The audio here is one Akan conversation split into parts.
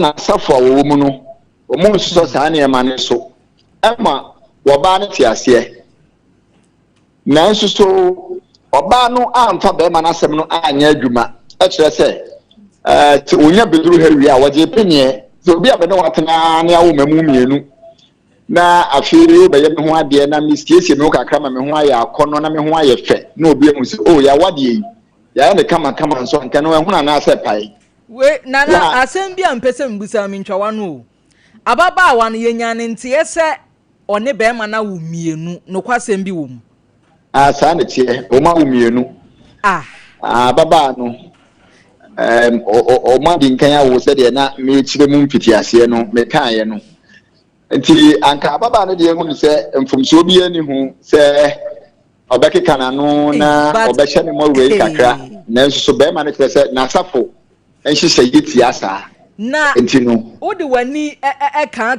na safo wo mu no omo nso saa ne ma ne so ema woba ne tiase na nso so oba no amfa be ma na asem no anya adwuma e kire se ti onya beduru hawi a waje penye so obi abene watena ne awo mamu mienu na afiri be ye me ho ade na mistiesie me kakra ma me ho aye akono na me ho aye fe na obi emu se oh ya wade yi ya ne kama nso nke no ehuna na ase pai we nana asem bia mpese mbusa mi ntwawa no ababa awa no yenya ne ntie se one be ma na wo mienu no kwasem bi wo mu sa ne tie o ma wo mienu baba no o ma di nkan ya wo se de na me chire mu mfitiase no me kan ye no nti anka baba no de hu se mfomso bi ani hu se obekeka na no na obehye ne mo wei kakra na nso so be ma ne se na safo enhye yiti asa na enti no odi wani kan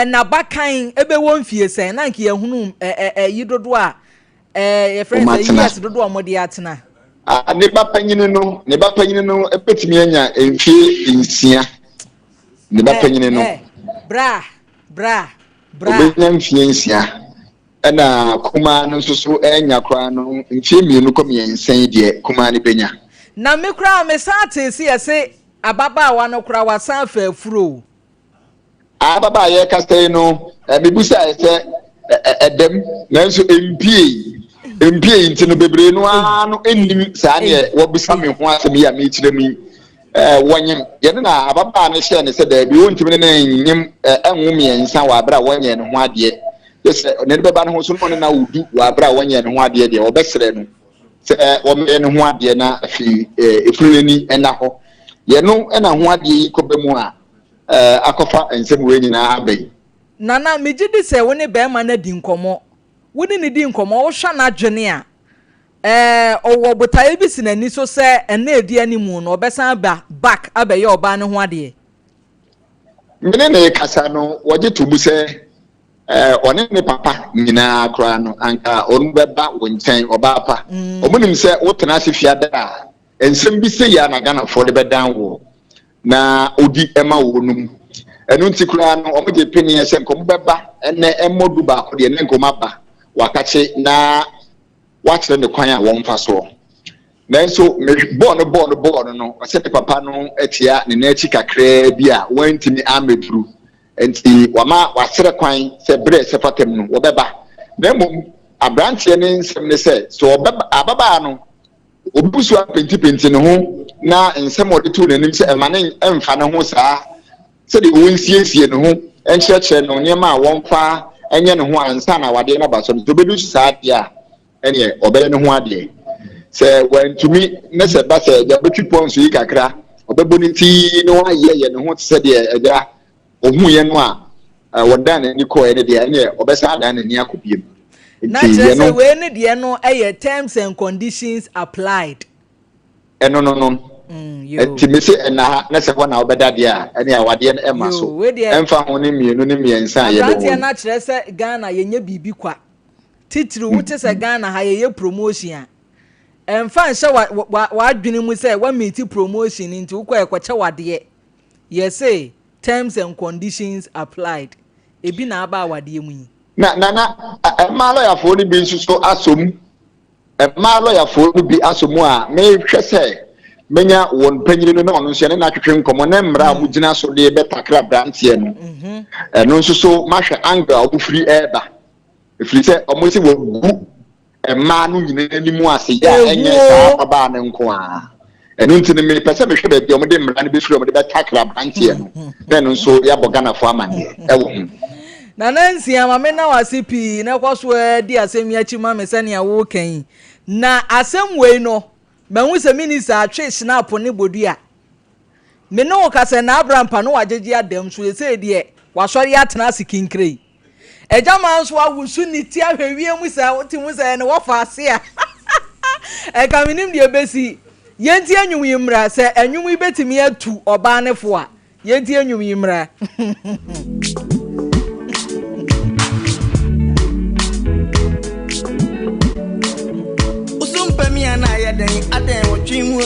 na bakan ebe won fie sen na nke yehunu yidodo a ye friends yes dodo amode atena ne ba panyini no epetimi anya emfie nsia ne ba panyini no bra obenya mfie nsia na kuma no so enya kwa no mfie mienu komiensen de kuma ne benya na me kura me sate si ese ababa wa no kura wasan fa afuro ababa ye kastai no bibusa ese edem nanso empie ntino bebre no ano enim saa ne wo bisa me ho asem ya me kire mi wonyem ye na ababa ne hye ne se da bi wontimi ne nyim enwo miensa wa abra wonye ne ho ade yese ne beba ne ho so no na wudu wa abra wonye ne ho ade de obesere no se wo me ne ho ade na afi efureni ena ho ye no ena ho ade ko bemu a akofa ensem we nyina abai nana megidi se woni be ma na di nkomo woni ne di nkomo wo hwa na dwene a owo botaye bi sinani so se ena edi animu no obesan ba back abaye oba ne ho ade mene ne kasa no woje tubu se one ne papa nyina akra no anka onu beba wonchen oba pa omunim se wotena se fiada a ensem bi se ya na Ghana for the bedan wo na odi ema wo num enu ntikura no omoje peni ese nkom beba ene emodu ba ko de ne nkom aba wakache na wachire ne kwan a wonfa so na so me born no ose papa no etia ne na echi kakra bi a wantimi ameduru enti wama wasere kwan se bre se fatem no wobeba na mom abrantie ne nsem ne se so obeba ababa no obusu apenti ne ho na nsem odetu nanim se emane emfa ne ho saa se de wonsiesie ne ho encheche no niema a wonfa enye ne ho ansa na wade na baso to bedu saa dia ene obele ne ho ade se wantumi ne se ba se ya betwi ponso yi kakra obeboniti no aye ne ho se de eja ohun ye no a wodan ni ko ene de ene obesa dan ni akobiem na say we ne de no terms and conditions applied no ti me se na se na obeda de a ene awade no ema so emfa ho ne mienu ne miensa ye do wo na kire se Ghana yenye bibi kwa titiri wuti se Ghana ha ye promotion emfa nse wa adwene mu se wa meet promotion nti wo kwa ekwache wade ye say terms and conditions applied ebi na aba wade mu yi na ma lawyer for ni bi so asom ma lawyer for ni bi asomu a me hwe se menya won panyini no na ono nso ne na twetwe nkomo na mmra mu gina so de betakra brantie no no nso so ma hwe angle a ofiri eba efiri se omo si wo gu ma no nyina ni mu ase ya enye saa baba ne nko a enu ntini me pese me hwe ba bi omde mmra ne bi firi omde betakra brantie no na no nso ya bogana fo amane ewo na nansi amame na wasipi na kwaso di asem ya chima me sane ya wo kan na asem wei no manwu se minister atwe snap ne bodua me no ka se na abrampa no wagegi adam so ese de wasori atena sikinkre ejama nso awusu ni ti ahwewie mu sa woti mu sa ne wofa ase a e ka minim de besi yenti anwum yimra se anwum betimi atu oba nefo a yenti anwum yimra Sompa mi ana ya den aden o twi mu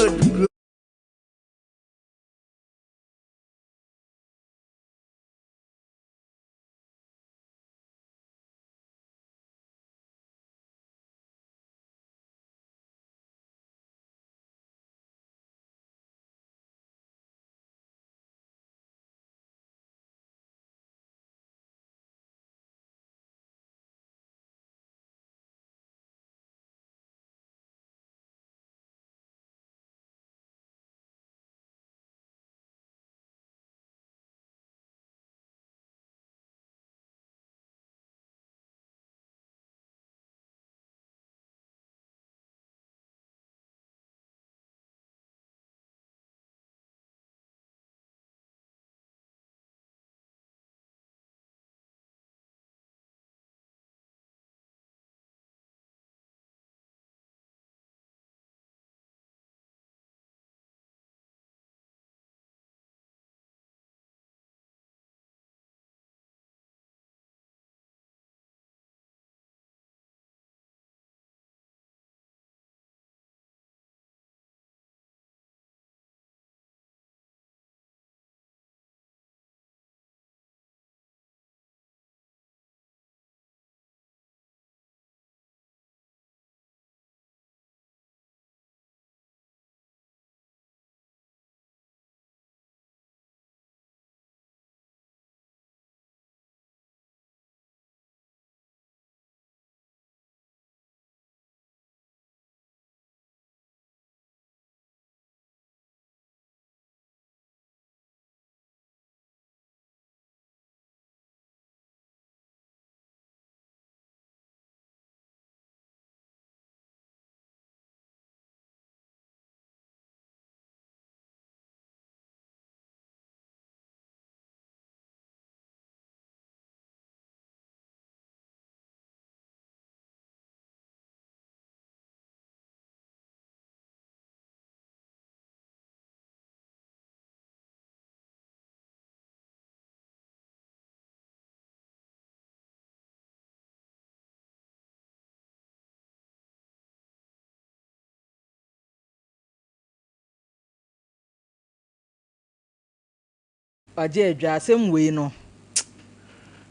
agye adwa asɛm wei no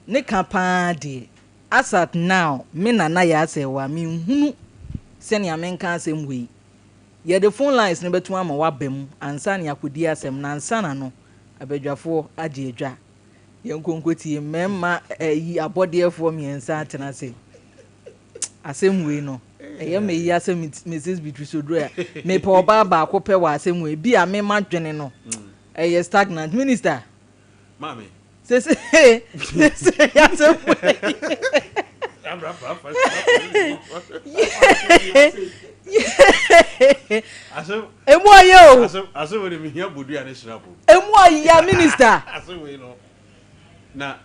ne ka paa de as at now me nana Yaa Serwaah me nhunu sɛnea menka asɛm wei yɛde phone lines ne bɛtuma ama wabam ansa ne akodi asɛm na ansa na no abadwafoɔ agye adwa yɛnkonkotie mmɛmma yi abɔdeɛfoɔ mmiɛnsa atena sɛ asɛm wei no ɛyɛ me yi asɛm Mrs. Beatrice Odua me pɛ ɔbaa baako pɛ wɔ asɛm wei bi a me ma dwene no ɛyɛ stagnant minister mami sese asɛm wei emu ayɛ o asɛm wei me hia bodua ne shirapo emu ayɛ minister asɛm wei no na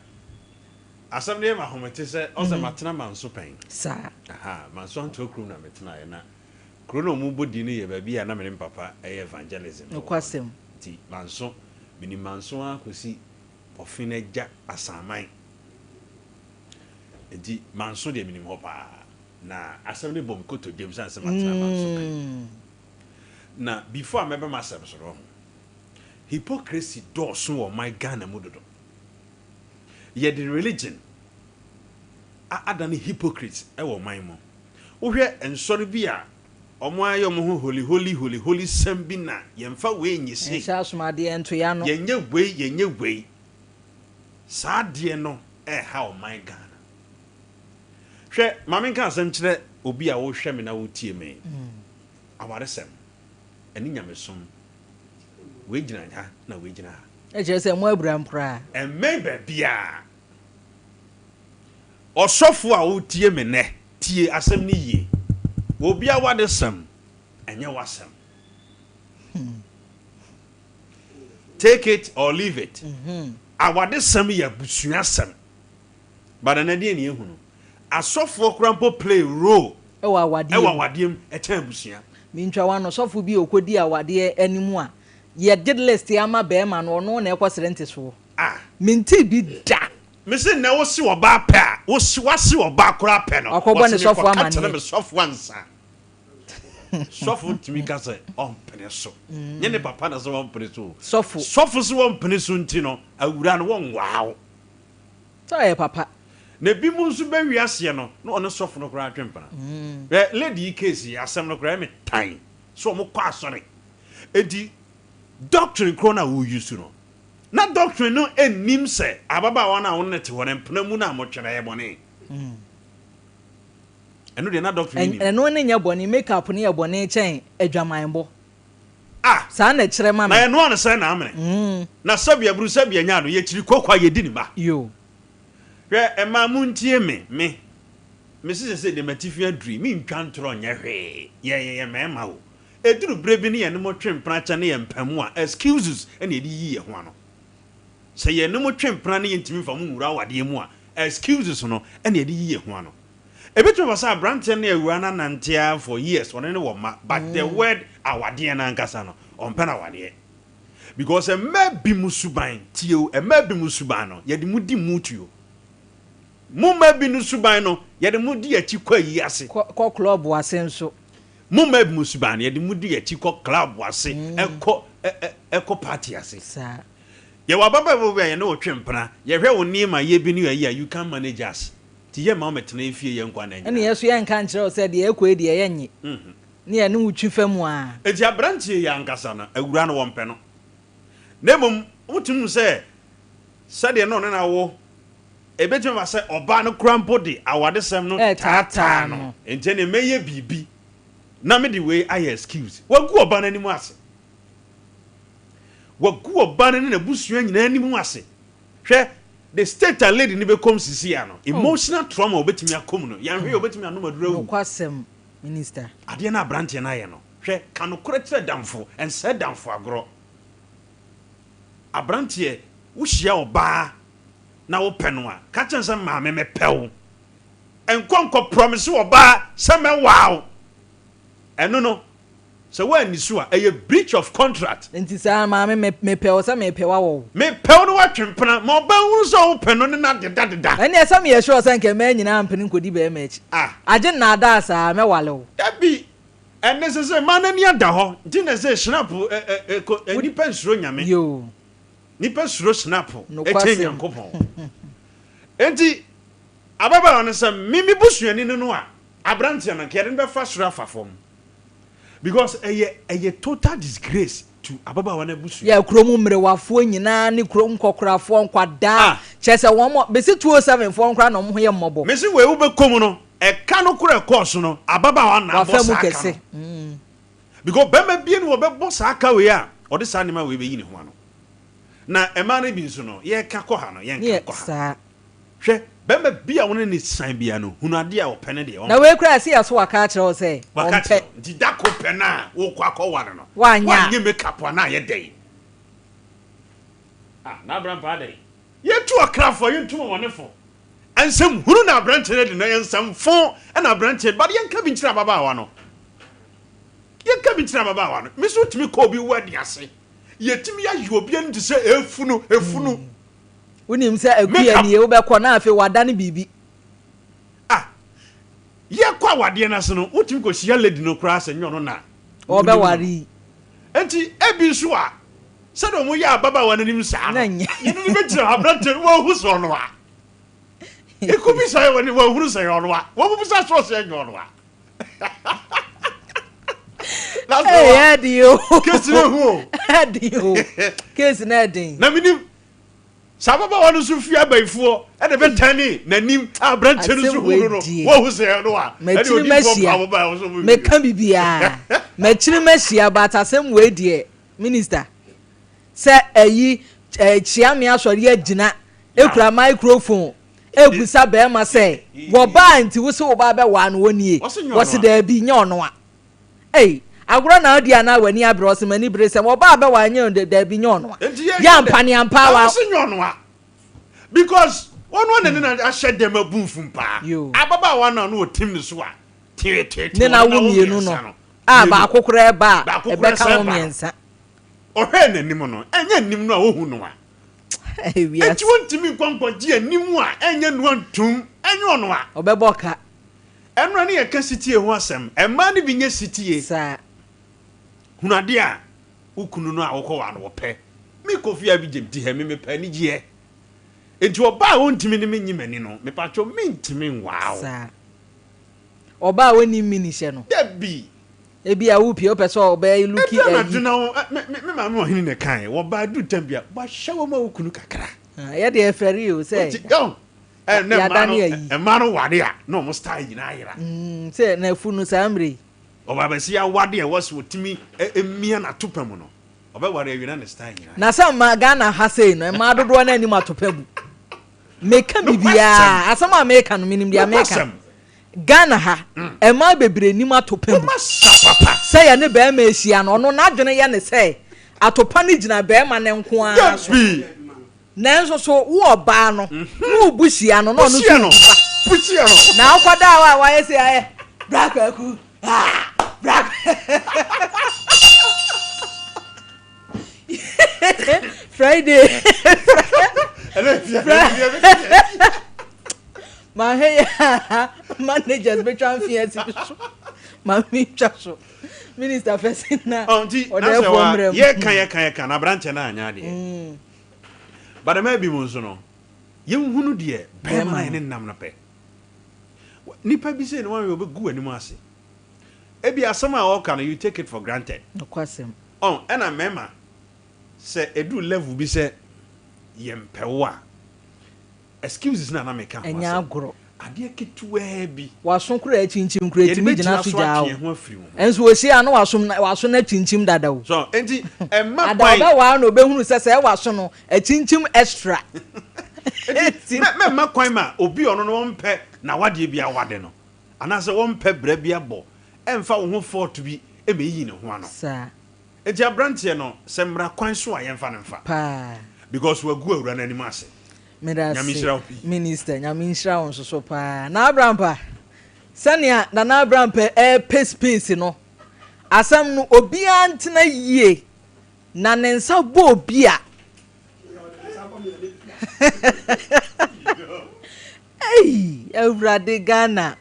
asɛm ne ma homete sɛ ɔsɛ matena manso pɛn sa aha manso anto krum na metena yɛ na kro no mu bodi ne yɛ ba bi a na me papa ɛyɛ evangelism no kwasɛm ti manso mini manso akosi ofin agya asaman enti manso de minim hɔ paa na asɛm ne bom koto James asɛm matena manso pɛn na before mebe masɛm so ro hypocrisy dɔɔso wɔ my Ghana mu dodo yɛ the religion adane hypocrites ɛwɔ man mu wohwɛ ensɔre bi a ɔmo ayɛ ɔmo ho holy sam bi na yɛmfa wei nyise nhyɛ asomade ento ya no yenye wei saa de no ɛha o my Ghana hwɛ mame nka asɛm kyerɛ obi a wo hwɛ me na wo tie me awaresɛm ɛne nyamesom we gyina ha na we gyina ha ɛkyerɛ sɛ mo abram kra ɛmɛn ba bia ɔsɔfo a wo tie me nɛ tie asɛm ne yie obi a wade sam ɛnyɛ wasɛm take it or leave it awade sam ya busua sam bada na die ne ehunu asɔfo krampo play role ɛwɔ awade ɛwɔ awadem ɛkyɛn busua mintwa wano sɔfo bi okodi awade animu a ye did list ama bɛɛma no ɔno na ɛkɔsere nte so minti bi da mese na wo si oba pɛ a wo si wasi oba kora pɛ no akɔbɔ ne sɔfo amane ka tele me sɔfo ansa sɔfo ntimi ka sɛ ɔmpene so nye ne papa na sɛ ɔmpene so sɔfo so ɔmpene so nti no awura no wɔn waaw sɛ papa na bi mu nso ba wiase no na ɔne sɔfo no kora atwempana lady case asɛm no kora me tan so ɔmo kɔ asɔre enti doctrine kro na wo use no na doctrine no enim sɛ ababa na won nete won empena mu na mo twere ye bone eno de na doctrine ni eno ne nya bone makeup ne ye bone chen adwamanbo saa na kyerɛ ma me na eno an sɛ na amene na sabia buru sabia nya no ye kyiri kokwa ye di ni ba yo hwɛ ema mu ntie me sɛ de matifia dri me ntwa ntoro nya hwe ye mema wo eduru brebi ne ye ne mo twempena cha ne ye mpamu a excuses ene edi yi ye ho ano sɛ ye ne mo twempena ne ye ntimi fa mu wura wade mu a excuses no ene edi yi ye ho ano ebetu ba sa brante ne awura na nantia for years one ne wo ma but the word awade na nkasa no ompe na wade because bi musuban tio bi musuban no ye de mu di mutuo mu bi musuban no ye de mu di achi kwa yi ase ko club wase nso mu bi musuban ye de mu di achi ko club wase eko party ase sa ye wa baba bo ye no twempena ye hwe wo nima ye bi ne you can manage us ti ye ma o metena efie ye nkwa na nya ene yeso ye nka nkyerɛ o sɛ de ekɔ edi ye nye ne ye ne wutwi fam a enti abrantie ya nkasa na awura no wompe no nemom wotum sɛ de no na wo ebetum ba sɛ oba no krampo de awade sem no tata no enti ne meye bibi na me de we aye excuse wagu oba na nimu ase wagu oba na na busua nyina nimu ase hwɛ the state and lady ni be come sisi ya no emotional trauma obetimi akom no yan hwe obetimi anomadura wu kwasem minister ade na branche na ye no hwɛ kanokore kire damfo and said damfo agro abranche wo hia oba na wo pɛ no a ka chen sɛ maame me pɛwo enkonko promise oba sɛ me wow eno no so when nisu a a breach of contract enti sa maame me pɛwo sɛ me pɛwa wo me pɛwo no watwempena ma oba hunu sɛ wo pɛ no ne na deda ɛne ɛsɛ me yɛ sure sɛ nka ma nyina ampene nkodi be ma achi agye na ada sa me wale wo dabi ene sɛ ma na ni ada hɔ nti na sɛ shinapo enipa nsuro nyame yo nipa suro snap eche Nyankopon enti ababa on say mimi busuani no a abrante na kede be fa suro afafom because eye total disgrace to ababa wana busu ya kromu mrewafo nyina ne krom kokorafo nkwada chese won mo besi 207 fo nkra no mo ye mmobo mesi we wo be kom no e ka no kura course no ababa wana boss aka because bema bie no be boss aka we a ode sa nima we be yi ne ho ano na ema na bi nso no ye ka ko ha no ye nka ko ha hwe bema bia wona ni san bia no hunu ade a opene de na we kura si aso aka kire o say ompe di da ko pena wo kwa ko ware no wanya make up na ye dey na bran pa dey ye tu akra for ye ntum wone fo ansem hunu na branch de na ye nsam fo na branch but ye nka bi nkyira baba wa no ye nka bi nkyira baba wa no me so timi ko bi wadi ase ye timi ya yo bi nti se efunu unim se akuya ni ye wo be ko na afi wada ne bibi ye kwa wade na se no utimi ko hia lady no kra se nyono na obe wari enti ebi so a se do mo ya baba wa nanim sa no ye ni be tira abrante wo hu so no a e ko bi sa ye wo hu so yo no a wo bu sa so se yo no a hey adio kesi ne hu adio kesi na din na minim sababa wanu su fi abaifo e de betani nanim abrante no su hu no wo hu se no a e de odi fo baba wo so me kan bibia me chiri mashia but asem we die minister se ayi chiame asori agina ekura microphone egusa be ma se wo ba nti wo se wo ba be wa no wonie wo se da bi nya ono a agro na odi ana wani abro se mani bre se wo ba be wa nya da bi nya ono a ya mpani ampa wa se nya ono a because one na ahye dem abunfum pa ababa wa na no otim ne so a ne na wo mienu no ba akokora ba e be ka wo miensa o he nanim no enya nim no a wo hu no a enti wontimi kwankwaji anim a enya no antum enya ono a obeboka enra ne ye ka sitie ho asem emma ne binya sitie sa hunade a ukunu no a wokwa no wope mi kofia bi jemti he me pa ni gie enti oba wontimi ne menyimani no me pacho mentimi wow sa oba woni minihye no dabi ebi a wo pie opeso oba iluki me ma me ohini ne kan wo ba du tambia ba hyewo ma ukunu kakra ya de eferi o say emano wade a no mo style nyina yira say na funu samre oba be sia wade e wose otimi emia na topam no oba wade awina ne style nyina na sam ma Ghana ha say no ma dodo na anim atopabu meka bibia asama America no minim dia America Ghana ha ema bebre nim atopabu say ya ne be ma ehia no no na adwene ya ne say atopa ne gina be ma ne nko a nanso so wo ba no wo busia no no no busia no na akwada wa ye say brakaku brak Friday my hey managers be try fancy my me chaso minister first na o de ye kan na branch na anya de but there may be monso no ye hunu de be man ne nam na pe nipa bi say no wan we gu anim ase e bi asama o kan you take it for granted no kwasem and a mema say edu level bi say yempewa excuses na make am enya agoro ade ketuwa bi waso kura chinchim kura timi gina so jaawo enso wo hia no waso na chinchim dadawo so enti emma pai ada wa no behunu sese waso no chinchim extra me ma kwan ma obi ono no wonpe na wade bi awade no anase wonpe bra bi abo emfa wo ho fort bi e me yi ne ho ano sa enti abrantie no se mra kwan so a yemfa ne mfa pa because we gu awura na anim ase minister nyamisra on so pa na abrampa sania na abrampa space no asam no obi antena yie na nensa bo obi a Eurade Ghana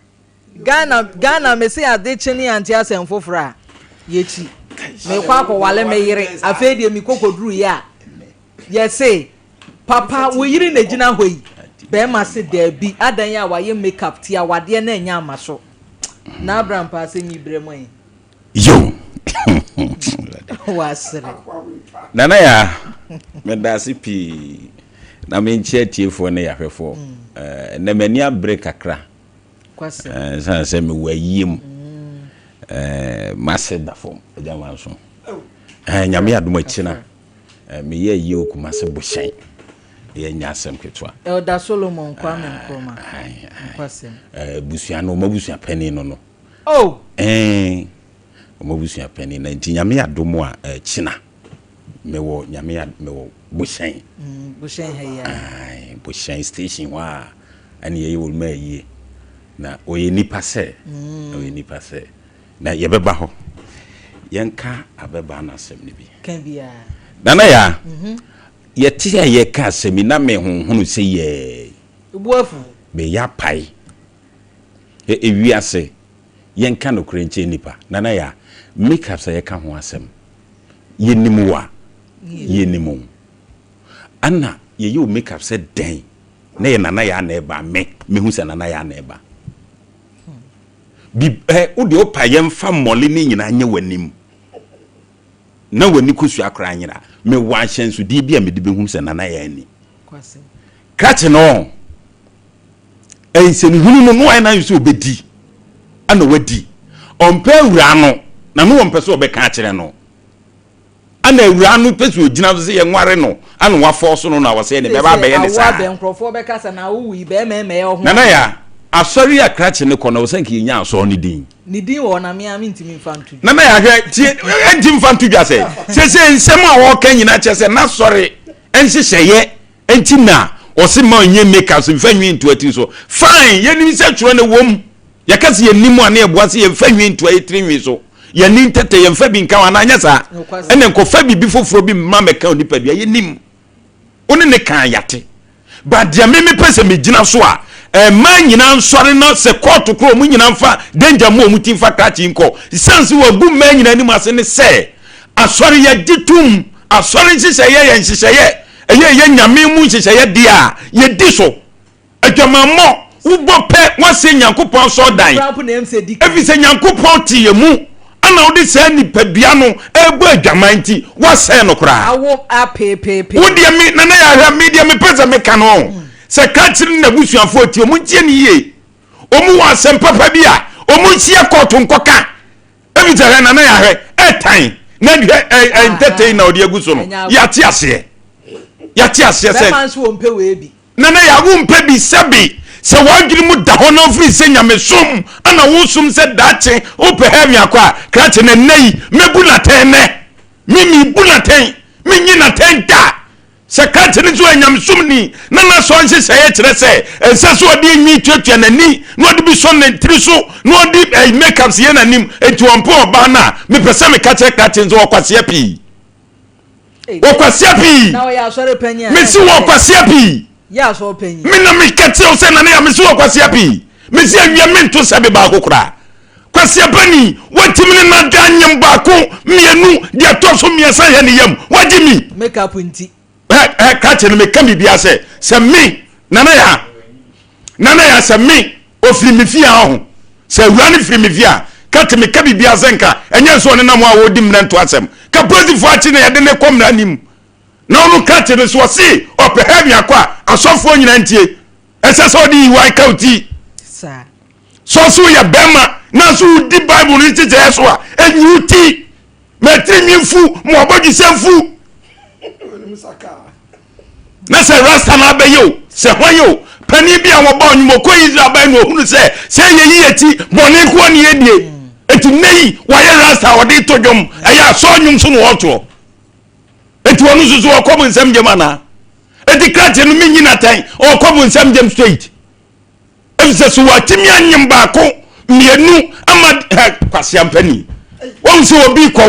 me say ade cheni anti asem fofora yechi me kwa ko wale me yire afedie mi kokoduru ya Yes, Papa, we yiri na gina hɔ yi. Be ma se there be adan ya wa ye makeup tia wade na nya amaso. Na Abraham pa se nyi brɛ mo yi. Yo. Wasere. Nana ya me da se pi na me nche tiefo na ya hwefo. Na mani abre kakra. Kwase. San se me wayim. Mase da fom ejama so. Nyame adom achi na. Me ye yi okuma se bohyen. Ye nya asem ketwa. Elder Solomon Kwame Nkrumah. Kwase. Busua no mabusua pani no no. Oh. Mabusua pani na nti nyame adom a china. Mewo nyame mewo bohyen. Bohyen ha ya. Bohyen station wa ani ye wol ma yi. Na oye nipa se. Oye nipa se. Na ye beba ho. Yenka abeba na asem ni bi. Kan bia. Nana ya. Yeti ye ka asem na me honhunu se ye. Ubuafu. Be ya pai. Ewi ase. Yenka no krenche nipa. Nana ya. Make up say ye ka ho asem. Ye nimu wa. Ye nimu. Ana ye you make up say den. Na ye nana ya na eba me hu se nana ya na eba. Bi ode opa yemfa mole ni nyina anya wanim. Na wani kusu akra anyira me wa hyenso di bia me de behum se nana ya ani. Kwase. Krache no. Se ni hunu no wa na yuso obedi. Ana wadi. Ompa wura no na no ompa so obeka akire no. Ana wura no pesu ogina so se ye nware no ana wa force no na wa se ne beba be ye ne sa. Awa be nkrofo be kasa na wo wi be me ho. Nana ya asori akrache ne kono wo sanki nya aso ne din. Ni din wo na me ntimi mfantu. Nana ya hwe tie enti mfantu dwa se nsem a wo kan nyina che se na sori enhyehyeye enti na o se ma onye make so mfanwi ntu ati so fine ye nim se tworo ne wom ya kase ye nimu ane eboa se ye mfanwi ntu ayetrinwi so ye nin tete ye mfa bi nka wana anya sa ene nko fa bi foforo bi ma meka onipa bia ye nim one ne kan yate ba dia me pese me gina so a ma nyina nsore na se court kro mu nyina mfa danger mo mu timfa krachi nko sense wa bu ma nyina nim ase ne se asore ye ditum asore nhyehyeye ye nhyehyeye ye nyame mu nhyehyeye dia ye di so adwamammo ubo pe wase nyankopon so dan efi se nyankopon ti ye mu ana odi se nipadua no ebo adwamanti wase no kra awo apepepe wodi mi na ya hwa media me pesa me kano se katiri na busuafo ti omu tie ni ye omu wa sem papa bia omu tie koto nkoka ebi se na ya hwa etan na entertain na odi aguso no ya ti ase se manso wo mpe we bi na ya wo mpe bi sabi se wadwiri mu da ho no free se nyamesum ana wo sum se dache ope heavy akwa krache ne nei mebulaten ne mimi bulaten minyina tenta se krache ne so nyamesum ni na so nse se ye kire se ense so odi nyi tuatua nani no odi bi so ne tri so no odi makeup se ye nanim enti wonpo oba na me pese me krache nzo okwase api okwase api na o ya sore panya me si okwase api ya so panyi me na me kete o se na na ya me so kwase api me si awia me nto se be ba kokora kwase apani watimini na danyem ba ko mienu dia to so miesa he ne yam wagimi make up nti ka che no me ka bibia se me na ya se me ofiri me fia ho se awura ne firi me fia ka te me ka bibia zenka enye so ne na mo a wodi mna nto asem ka positive achi na ya de ne kom na nim na onu ka che no so si opehevi akwa asofo nyina ntie ese so di wai kauti sa so ya bema na so di bible ni tete so a enyuti metrimfu mo obogi semfu na se rasta na abeyo se hwayo pani bia wo ba onimo ko Israel ba no hunu se ye yiyeti boni ko ni edie eti nei wa ye rasta wodi todwom eya so nyum so no woto eti wonu zuzu okobu nsem gema na eti krate no minyina tan okobu nsem gem straight efise so watimi anyim ba ko mienu ama kwase ampani won se obi ko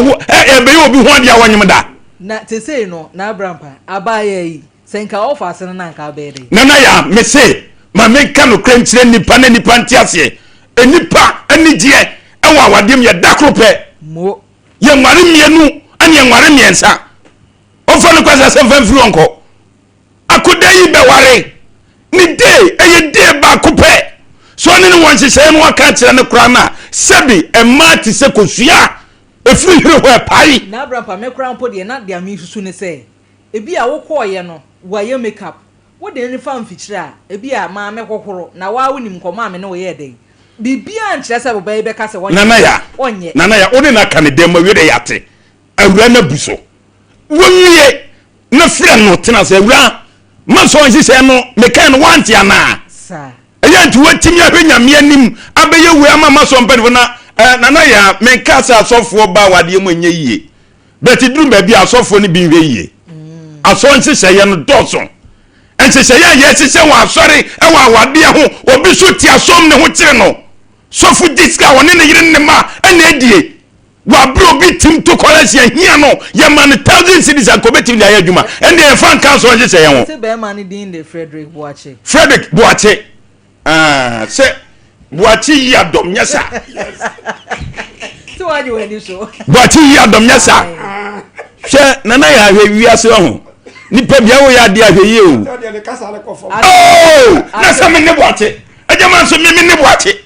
ebe ye obi ho dia wanyim da na te say no na Abraham abaye yi senka ofa asene na nka abede na ya me se ma me ka no kranchire nipa na nipa ntiase enipa anigye ewa awadem ye dakrope mo ye nware mienu ani ye nware miensa ofa no kwasa se fan firi onko akoda yi be ware ni day eye day ba kopɛ so ne no won hyehyɛ no aka kyerɛ ne kora na sebi e mati se kosua efiri hire ho pai na abrampa me kora mpo de na de ami susu ne se ebi a wo kɔɔye no wa ye makeup wo de ne fa mfikyire a ebi a ma me kokoro na wa wonim kɔma me ne wo ye den bibia nkyerɛ sɛ boba be ka sɛ wonye nana ya wo ne na ka ne dem ma wede yate awura na buso wonwie na frɛ no tena sɛ awura ma so nhyehyɛ no me kan no wanti ana sa eya nti watimi ahwenya me anim abeye wu ama ma so mpanifo na nana ya me ka sɛ asɔfo ba wade mu nya yie beti duru ba bi asɔfo ne bi hwe yie aso nhyehyɛ no dɔso nhyehyɛ ya hyehyɛ wa asɔre e wa awade ho obi so ti asom ne ho kyere no sɔfo diska wone ne yire ne ma ene adie wa bro bi tim to college hia no ye man 1000 cities akobetim ya adwuma ende e fan council nhyehyɛ ye ho se be man din de Frederick Boache se Boache yi adom nyasa so waje wani so Boache yi adom nyasa she nana ya hwe wiase ho nipa bia wo ya de ahwe yi o na se me ne Boache ejama so me ne Boache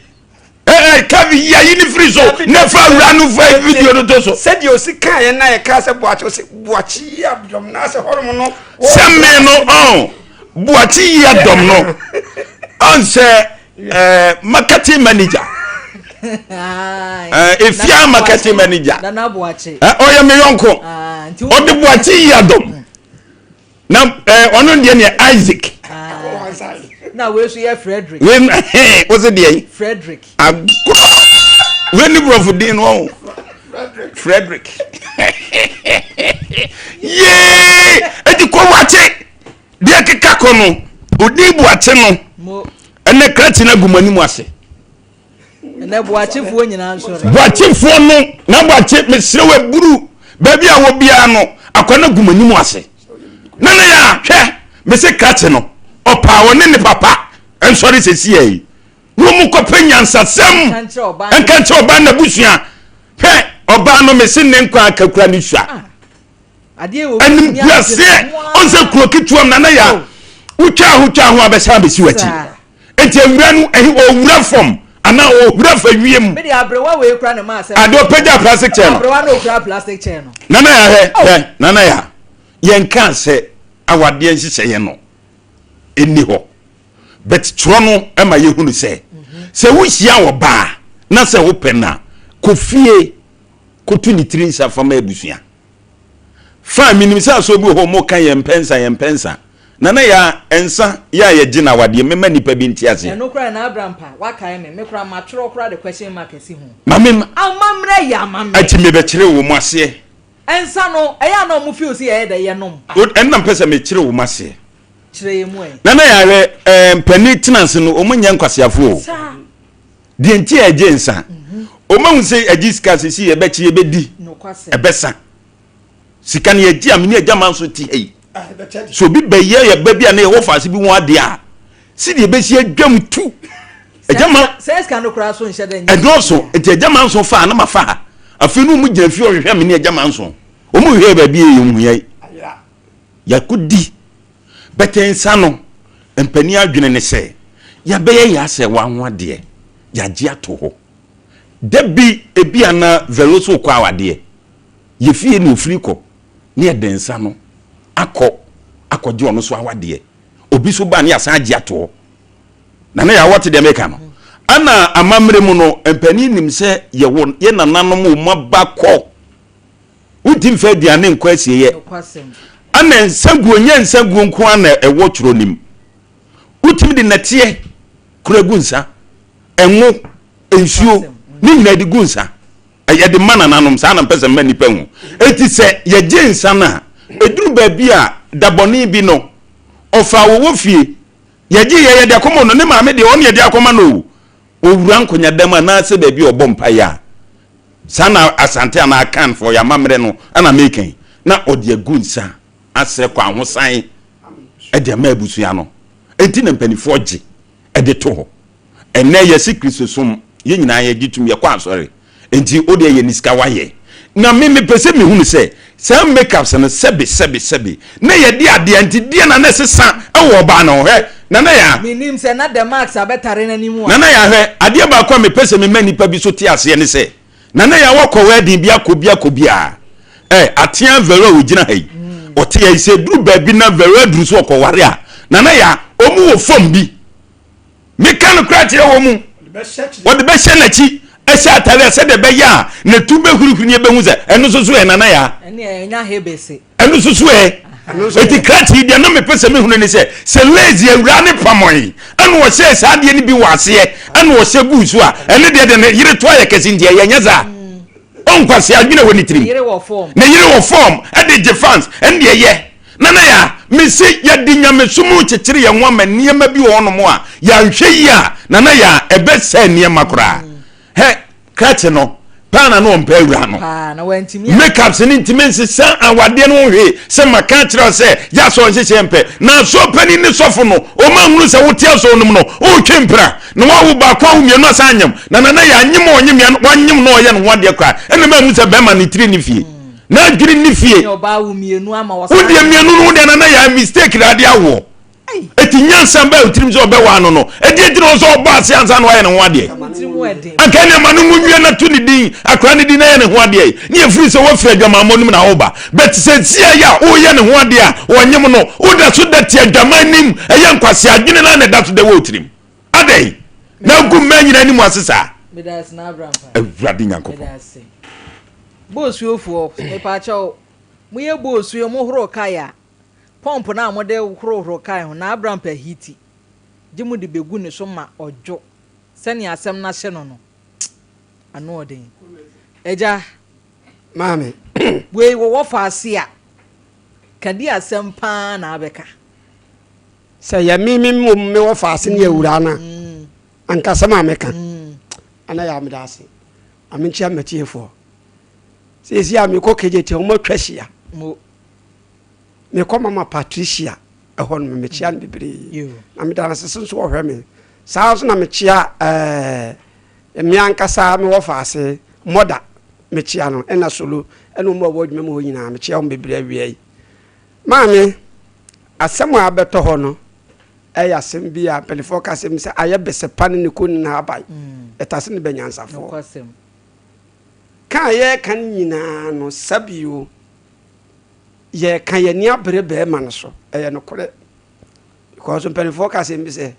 kavi ya yini frizo ne fa ranu fa video no to so said you see kan na ye ka se Boache ya dom na se horom no se me no Boache ya dom no on se marketing manager if you are marketing manager na Boache oya me yonko o de Boache ya dom na ono de ne Isaac na we so ye Frederick when what's it there Frederick when you bro din no Frederick yeah edi ko wache de keka ko no odi Boache no ene krati na gumani mu ase na Boache fuo nyina nsore Boache fuo no na Boache mesre we buru ba bia wo bia no akwana gumani mu ase nana ya hwe mese krati no opa woni ne papa ensori sesi yi wo mu kopanya nsasem enkanche oba na busua hwe oba no mese ne nkwa akakura ni sua ade wo anim biase onse kuro kituam nana ya utwa ho abesa besi wati enti awura no owura fom ana owura fa wiem me de abrewa we kura ne ma se ade opagya plastic chair no abrewa no kura plastic chair no nana ya he nana ya yenka se awade nhyehyɛ no eni ho bet tro no ema yehunu se wo hia wo ba na se wo pena kofie kotu ni tiri nsa fama ebusua fa minim sa so bi ho mo kan yempensa nana ya ensa ya ye gina wade mema nipa bi ntiase eno kra na abrampa wakae me kra matro kra de question mark esi ho mamem amamre ya amamre ati me be kire wo mo ase ensa no eya no mo feel si ye de ye nom enna pesa me kire wo mo ase kire ye mu nana ya we pani tenance no o munya nkwasiafo o de nti eje nsa o mahu se agiska sisi ye be chi ye be di no kwase ebesa sika ne agi amene agama so ti hei so bi be ye ba bia na ye wo fase bi won ade a si de be si adwam tu agama se ska no kra so nhye de edoso enti agama so fa na mafa afinu mu gina fi ohwehwe amene agama so o mu hwe ba bi ye mu ye yakudi betensa no empani adwene ne se ya be ye Yaa Serwaah ho ade ya gi ato ho debi ebi ana veloso kwa awade ye fie ni ofriko ne edensa no akɔgye ono so awade obi so ba ne asan agi ato na na ya wote de meka no ana amamre mu no empani nim se ye nananom o mabakɔ utim fa diane nkɔ asie ye ana nsaguo nyansaguo nko ana ewo tworo nim utim de natie kuragu nsa enwo ensuo ni nyina de gu nsa ye de mana nanom sa na mpesa mani pa hu eti se ye je nsa na eduru ba bi a daboni bi no ofa wo fie ye je ye de akomo no ne maame de on ye de akoma no owura nkonya dama na se ba bi obompa ya sana asante ana akan for ya mamre no ana meken na ode agu nsa asre kwa ahosan ede ma abusua no enti na mpanifo gye ede to ho enne yesi Kristo som ye nyina ye gitum ye kwa asore enti ode ye niska waye na me pese me hunu se some makeups and sebi na ye di ade anti die na nesesa ewo ba na hwe na ya minim se na the marks abetare na nimu na ya hwe ade ba kwa me pese me mani pa bi so ti ase ne se na ya wakọ wedding bi akobia atia vero ogina hai ote ya ise duru ba bi na vero duru so okoware a na ya omu wo fom bi me kan krati e wo mu wo de be hye na chi ese atare ese de be ya na tu be hurukuru ne be hu ze eno so e na ya ene nya hebese eno so eti krati de na me pese me hunu ne se lazy awura ne pamoi eno wo se sa de ne bi wase eno wo se gu so a ene de ne yire to ya kesi ndie ya nyaza on kwase adwene woni tirim yire wo form e de je fans ende ye na ya me se ya di nyame sumu chechire ye nwa ma niema bi wo no mo a ya nhwe yi a na ya ebe se niema kora he krati no pana no mpa awura no na wantimi makeups ni intimacy sa awade no hwe se maka kire se ya so nhye mpe na so pani ni sofo no o ma hunu se wotia so no no o twempra na wa wo ba kwa humienu asanyam na ya anyim onyim ya wanyim no ye no wade kwa ene ma mu se be ma ni tiri ni fie na adwiri ni fie o ba humienu ama wo wo de mienu no de na ya mistake rade awo eti nyansa ba utirim so be wa no no edi ediro so ba se ansa no ye no wade akane ma no nwie na tu ni din akra ni din na ye ne ho ade ni efiri se wo fira dwamammo nim na wo ba but se tia ya wo ye ne ho ade a wonyim no wo da so da tia dwamanim eye nkwase adwene na ne da so de wo utirim adai na gu manyina ni mu asesa medas na abram awurade nyankopɔ medas bosuofo me pa chawo mu ye bosuo mu horo kaya pump na mo de horo kai ho na abram pa hiti gimu de begu ne so ma ojo sani asem na hye no no ano odin eja mame we wo fa ase a kadi asem pa na abeka se ya mimi me wo fa ase ne awura na anka sama meka ana ya medase aminchi amatiefo se si amiko kejete o mo twahia mo me ko mama Patricia ehon me chia bebre na me dan sese so hwe me saa so na me chia me ankasa me wo fa ase moda me chia no ena solo ena mo wo dwuma mo nyina me chia o bebre awie maame asem a beto ho no eya sem bia pelifo ka sem se aye bese pan ne ko na abai etase ne benyansafo kan ye kan nyina no sabio ye kan ye ni abre be ma no so eye no kore because pelifo ka sem se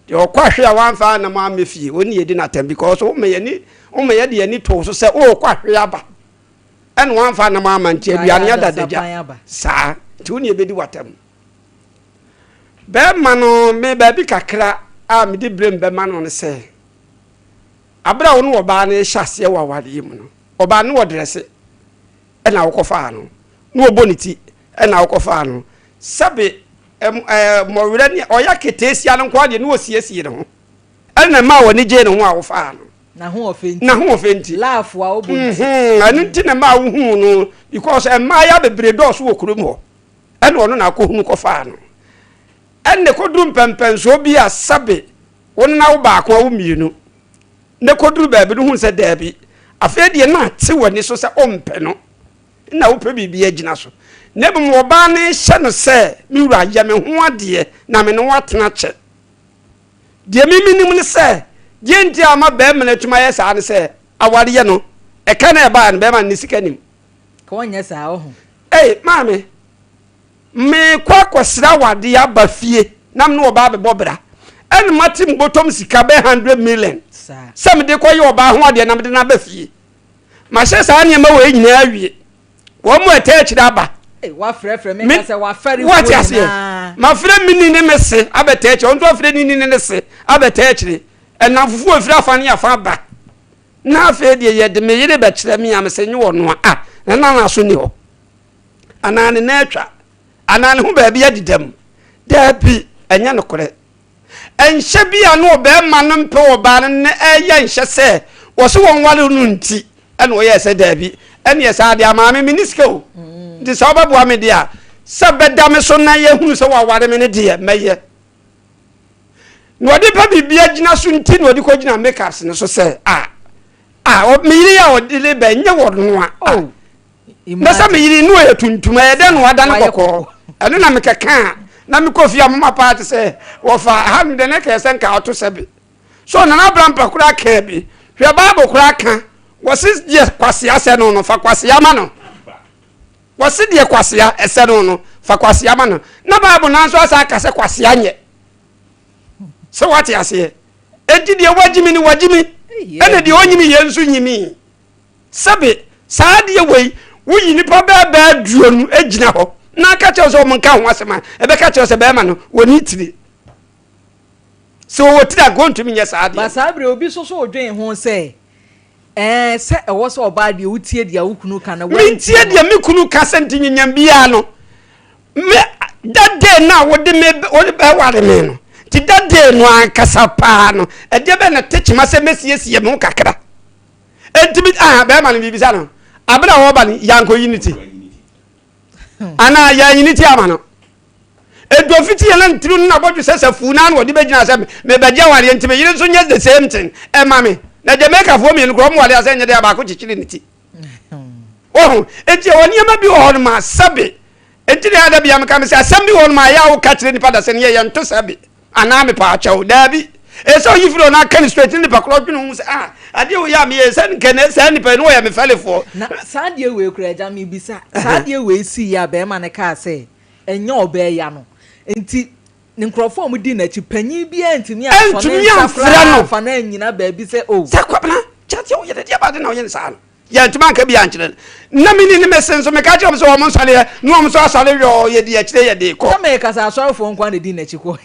de okwahwe a wanfa na ma mefie oni yedi na tem because o me ye de ye ni to so se o kwahwe aba en wanfa na ma mantie aduane ya dadaja sa ti oni ebedi watam be mano me ba bi kakra a me di brem be mano ne se abra wo no oba na hyase wa wade yim no oba no wodrese e na wokofa no no oboniti e na wokofa no sabe mo wira ni oya ketesia no kwa de no osiesie ne ho e na ma woni je ne ho a wofa no na ho ofenti laugh wa oboniti anu ti na ma wo hu no because e ma ya bebre do so wo kurom ho e na ono na akohunu kofa no enne kodrum pempenso bi a sabe wonna wo ba ko wo mienu ne kodru ba bi hu se da bi afede na te woni so se ompe no na wo pe bibia agina so ne bum wo ba ne hye no se mi wura ya me ho ade na me no watena che de miminim ne se je nti ama ba me na tuma ye sa ne se aware ye no e ka na e ba ne be ma ne sika nim ko nya sa wo ho maame me kwa kwasra wade ya ba fie nam no oba be bobra en matim botom sika be 100 million sa me de koye oba ho ade nam de na ba fie ma hye sa ne ma we nyina awie wo mo eta akira ba wa frefre me ka se wa fari what ya se ma fre mini ne me se abeta akira on to fre nini ne se abeta akire en na fufu afiri afa ne afa ba na afa de ye de me yire ba kire me am se nyi wo no na na so ni ho anane na atwa anane ho ba bia didam da bi enya no kore enhye bia no be ma no mpe oba ne eye nhye se wo so won wale no nti ene wo ye se da bi ene ye sa de amaame miniske o ndi sa obabu ame dia se beda me so na ye hunu se wa ware me ne de meye no de pa bibia gina so nti no de ko gina makers ne so se o me yiri ya o de le ba nye wo no na sa me yiri no etuntum e de no ada no kokko eno na me keka na me kofia mama part say wo fa ha me de ne ka senka auto sebe so na Abraham pakura ka bi hwe Bible kura ka wosi de kwasia se no fa kwasia ma no wosi de kwasia ese no fa kwasia ma no na Bible na so asa ka se kwasia nye so what you say enti de wajimi ni wajimi ene de onyimi yensu nyimi sebe saade we wuyi nipa ba duo nu agina ho na ka che so mo nka ho asema e be ka che so be ma no woni tiri so woti da go ntumi nye saade ba sabre obi so odwen ho se se e wo so oba de wutie de awukunu ka na mi tie de mi kunu ka senti nyanyam bia no me that day na wo de me be ware me no ti that day no ankasa pa no e de be na techima se mesiesie me kakra entimi be ma no bibisa no abena wo ba ni yanko unity ana ya unity amano edo fiti yana ntiru na bodwe sese fu na no de begina se me beje ware ntime yire so nya the same thing e ma me na Jamaica fo me nkro mo wale ase nya de ba ko chichiri niti oh enti woni ma bi ho no ma sabe enti de ada bia me ka me se asem bi ho no ma ya wo ka chire ni pada se ne ye nto sabe ana me pa acha wo dabi eso yifiro na kan straight ni pa klo dwunu se ade wo ya me ye se nkene se ni pa no ya me felefo na saade we kura ja me bisa saade we si ya be ma ne ka se enya obe ya no enti ne nkrofo mu di na chi panyi bia ntimi afọ na fa na nyina ba bi se o sakwabna chati wo ye de ba de na wo ye sa no ya ntima ka bia nkyere na mini ni mesen so me ka che so wo mo sale no mo so asale yo ye di akire ye de ko na me ka sa asọrọfo nkwa na di na chi ko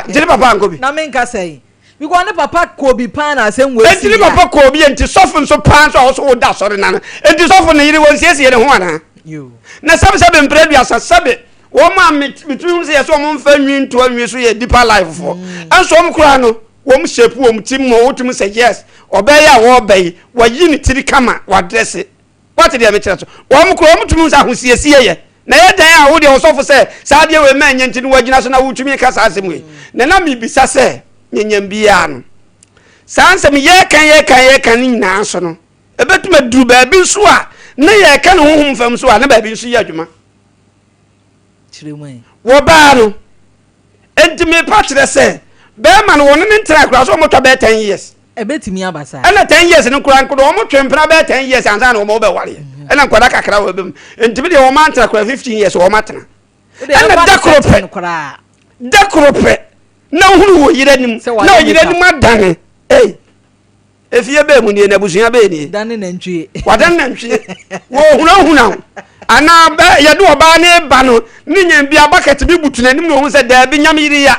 jiri papa nkobi na me nka sei mi ko ne papa ko bi pan na asem we si jiri papa ko bi enti sofo so pan so wo da sore na enti sofo na yiri won siesie ne ho ana yo na sabe mpredu asasabe wo ma mitumi se so mo mfa nwi nto anwi so ye deeper life for anso mo kura no wo mo shape wo mo tim mo wotum say yes obey ya wo obey wa yi ni tiri kama wa dress what dey me kire so wo mo kura mo tum sa hosiesie ye na ye dan a wo de osofo se sa de we ma nyanti no wagina so na wotumi ka sa asem we na mi bisa se nyanyam bia no sansem ye kan ni na so no ebetuma duru ba bi so a na ye kan ho fam so a na ba bi so ye adwuma wo ba no enti me pa kire se be ma no woni ntra kura so mo twa be 10 years e betimi abasa ena 10 years no kura nkodo mo twempra be 10 years anza na mo be ware ena nkoda kakra wo be enti me de wo ma ntra kura 15 years wo matena ena dakrope na hunu wo yire nim na yire nim adane efie be mu ni na busua be ni dane na ntwie wadan na ntwie wo huna ana be ye do oba ne ba no ni nyam bia bucket bi butu nanim no hu se da bi nyam yiri ya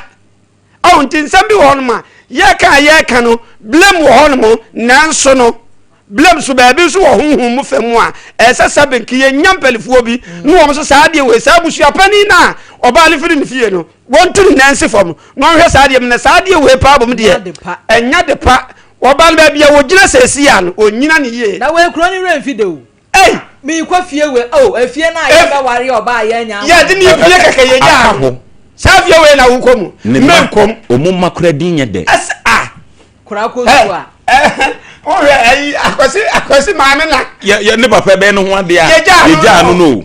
o ntinsam bi ho no ma ye ka no blame wo ho no mo nanso no blame so ba bi so wo honhum mu famu a esesa be nkiye nyam pelifuo bi no wo so saade we sa busua pani na oba le firi ni fie no won tiri nansi fam no hwe saade me na saade we pa bom de enya de pa oba le bia wo gina sesi ya no onyina ne ye na we kro ni ren fide o mi kwa fie we afie na ya ba ware oba ya nya ya di ni fie kaka ye ja ho sa fie we na wo komu menkom omumma kura din ye de kura ko so a o re ai akwasi ma me na ye ne papa be no ho ade a ye ja no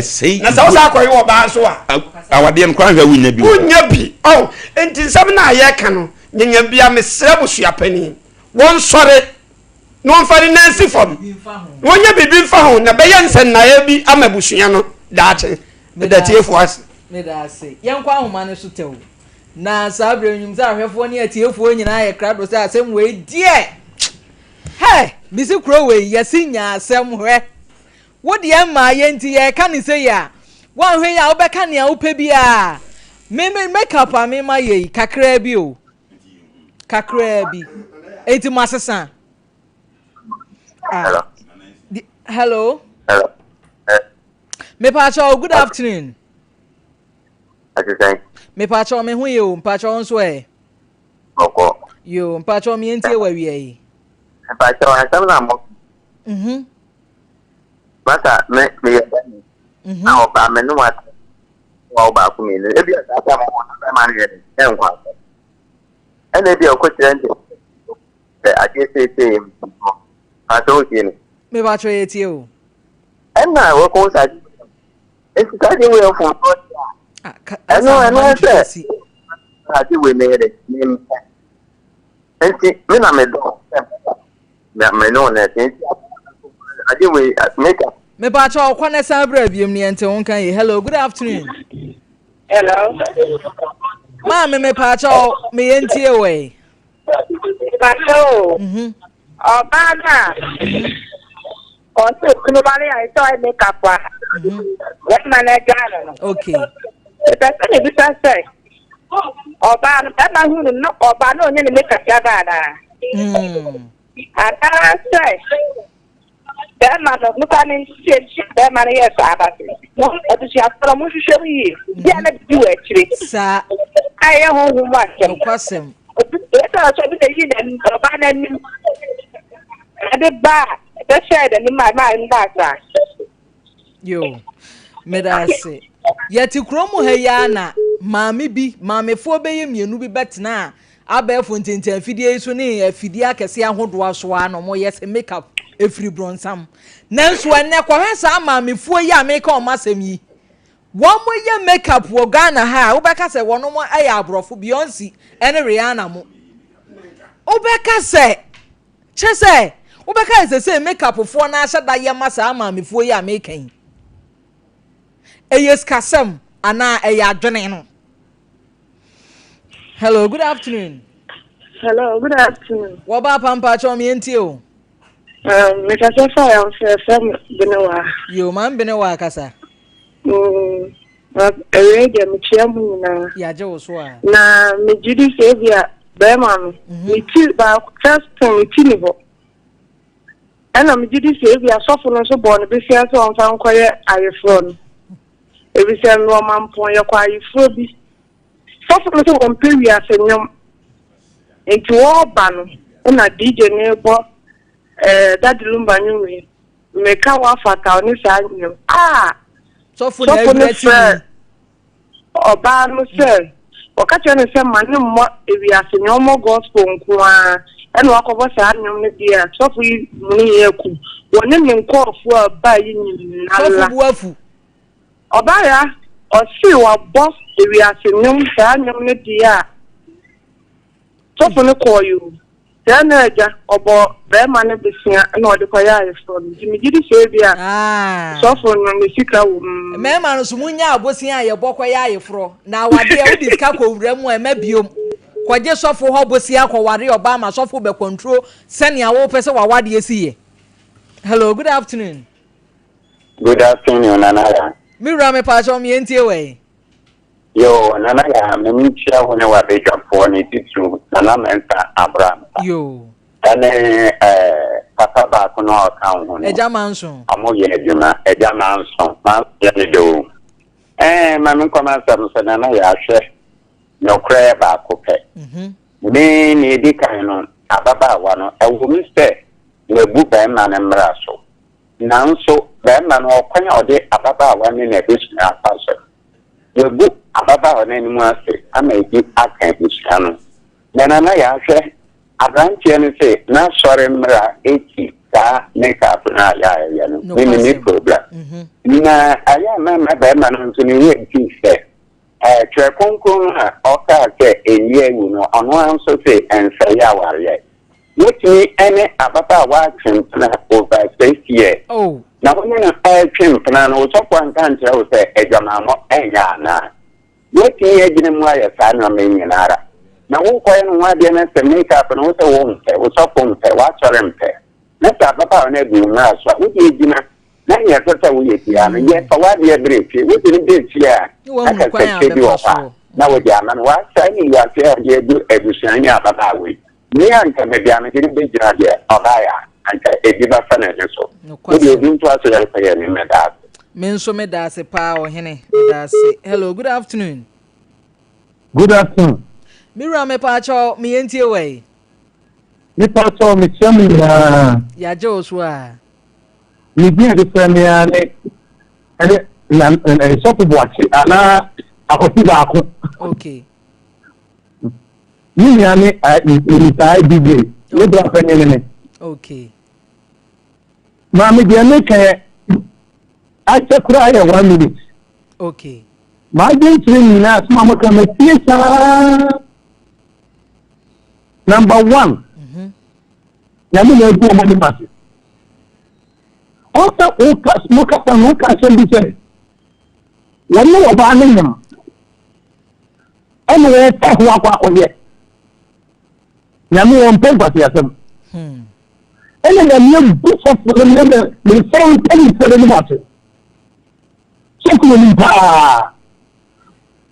sei na sa sa akoyi wo ba so a awade en kwa hwa wunya bi enti nsam na ye ka no nyanya bia me sra busua pani won sore no fari nansi fom wonya bibi fa ho na be yensen na ya bi amabusua no daache da tiefo ase me da se yenkwa ahoma ne so tew na sabre nyum za ahwefo ne atiefo nyina ye krado se asem we die bisi kro we yesinya asem hwe wo de ma ye nti ye ka ni se ya wan hwe ya obeka ne a upe bia me makeup a me ma ye kakra bi o kakra bi enti masesa hello me pacho good afternoon me pacho me hu yo pacho nso oko yo pacho me entie wa wi yi pacho asam na mo baka me na oba me no wa oba ku me e bi asa mo na ma ne e nkwa ene bi okotire nti ade se pacho tiene me pacho ye tie o And now we're going to it's starting with for I know, I said, I think we made it. And see, when I'm a dog, my own, I think we make up. Me ba cha okwane sabra biem ni ente won kan. Hello, good afternoon. Hello. Ma me pa cha me yentie we. Hello. Obana. On to kunubale I saw make up. What manager? Okay. The person is say. Obana, that man who no Obana only make up yagana. And I say that man of look at that man yes, no, that she has from Mushi. Yeah, let's do it. Sa I am home watch. no question. Let us have the and Obana and the bar. That's said in my mind that. Yo. Me da se. Yeti kromo he ya na maamefo beye mienu bi betena abefo ntenten afidie so ne afidie akese ahodo aso ano mo yes makeup every bronsam nanso enne kwa hesa maamefo yi ameka o masem yi wo mo ye makeup wo Ghana ha wo beka se wono mo aye abrofo Beyonce ene Rihanna mo wo beka se chese wo beka se makeup fo na ahye da ye masa maamefo yi ameka yi Eyes kasem ana adwene no. Hello, good afternoon. Hello, good afternoon. Wo ba pampa cho me enti o. Me ka se fa ya fem Benewa. Yo man Benewa kasa. Ewe de me chia mu na. Ya je wo so a. Na me jidi se bia be ma me. Me ti ba first time ti ni ho. Ana me jidi se bia sofo no so bo no be sia so on fa nkoye ayefro no. Ebi se no mampon ye kwa ayefro bi. Sofo no so on pewi asenyom. Enti wo ba no na DJ ne bo that lumba nyuwe me ka wa fata oni sa nyum sofo na everything oba no se o ka che no se mane mo ewi asenyom mo gospel nko a ene wakobo sa nyum ne dia sofo yi muni ye ku woni ne nkorofo a ba yi nyina sofo buafu oba ya o si wa boss ewi asenyom sa nyum ne dia sofo ne koyu Janaja obo brema ne besia na odi koya ayefo mi gidi se bia so for no me sika wo mema no so munya abosia ayebokwa ya ayefro na wade e odi sika ko wura mu e mabiom kwaje sofo ho bosia ko ware oba ma sofo be control senia wo pese wa wade esiye. Hello, good afternoon. Good afternoon, Nana. Mira me pa cho mi entie we. Yo, Nana ya me chia wona wa be japon ni titu Nana menka Abraham. Yo. Ane papa ba ko no account ho. Eja manso. Amo ye eduma, eja manso. Ma ye ne do. Ma me koma sam se Nana ya hwe. No kra ba ko pe. Me ni di kan no ababa wa no ewo mi se we bu ba ma na mra so. Nanso ba ma no kwanya ode ababa wa ni na besu na afaso. We bu ababa na ni mu ase ama ebi aka ebusuano na ya hwe abrantie ne se na sore mra eti ka make up na ya no ni problem na aya ma ba ma no nso ni we ti se twa konkon a oka ke eni ewu no ono anso se ensa ya ware wotini ene ababa wa twempna over 6 years na woni na twempna no so kwa nkanche o se edwamamo enya na wotini ejine mu aye sa na menyinara na wo koye no wade na se make up no so wo mpe wo so pompe wa chore mpe na ta baba na bi mu aso wodi ejina na ye tata wo ye tia na ye fa wade e break wotini de tia aka se bi ofa na wodi amana wa sa ni ya se ye du ebusan ya baba we ni anka me bia me kiri be jira de obaya anka ediba fa na so wodi edin to aso ya fa ye ni me da Menso me da se pa o hene da se. Hello, good afternoon. Good afternoon. Mira me pa cho mi entie we. Mi pa cho mi chami ya jo so a. Mi bi de frame ya ne na so po boachi ana akoti ba ko. Okay. Ni ya ne ni tai big. Ni bra fa ne. Okay. Ma mi bi ne ke I check right 1 minute. Okay. My day training now, Mama come number 1. Yami na go money matter. After all class look at and look at and say, when you are banning them, anyway, talk what on yet. Yami on paper, yes. And then you book for the same penny for the matter. Check with me,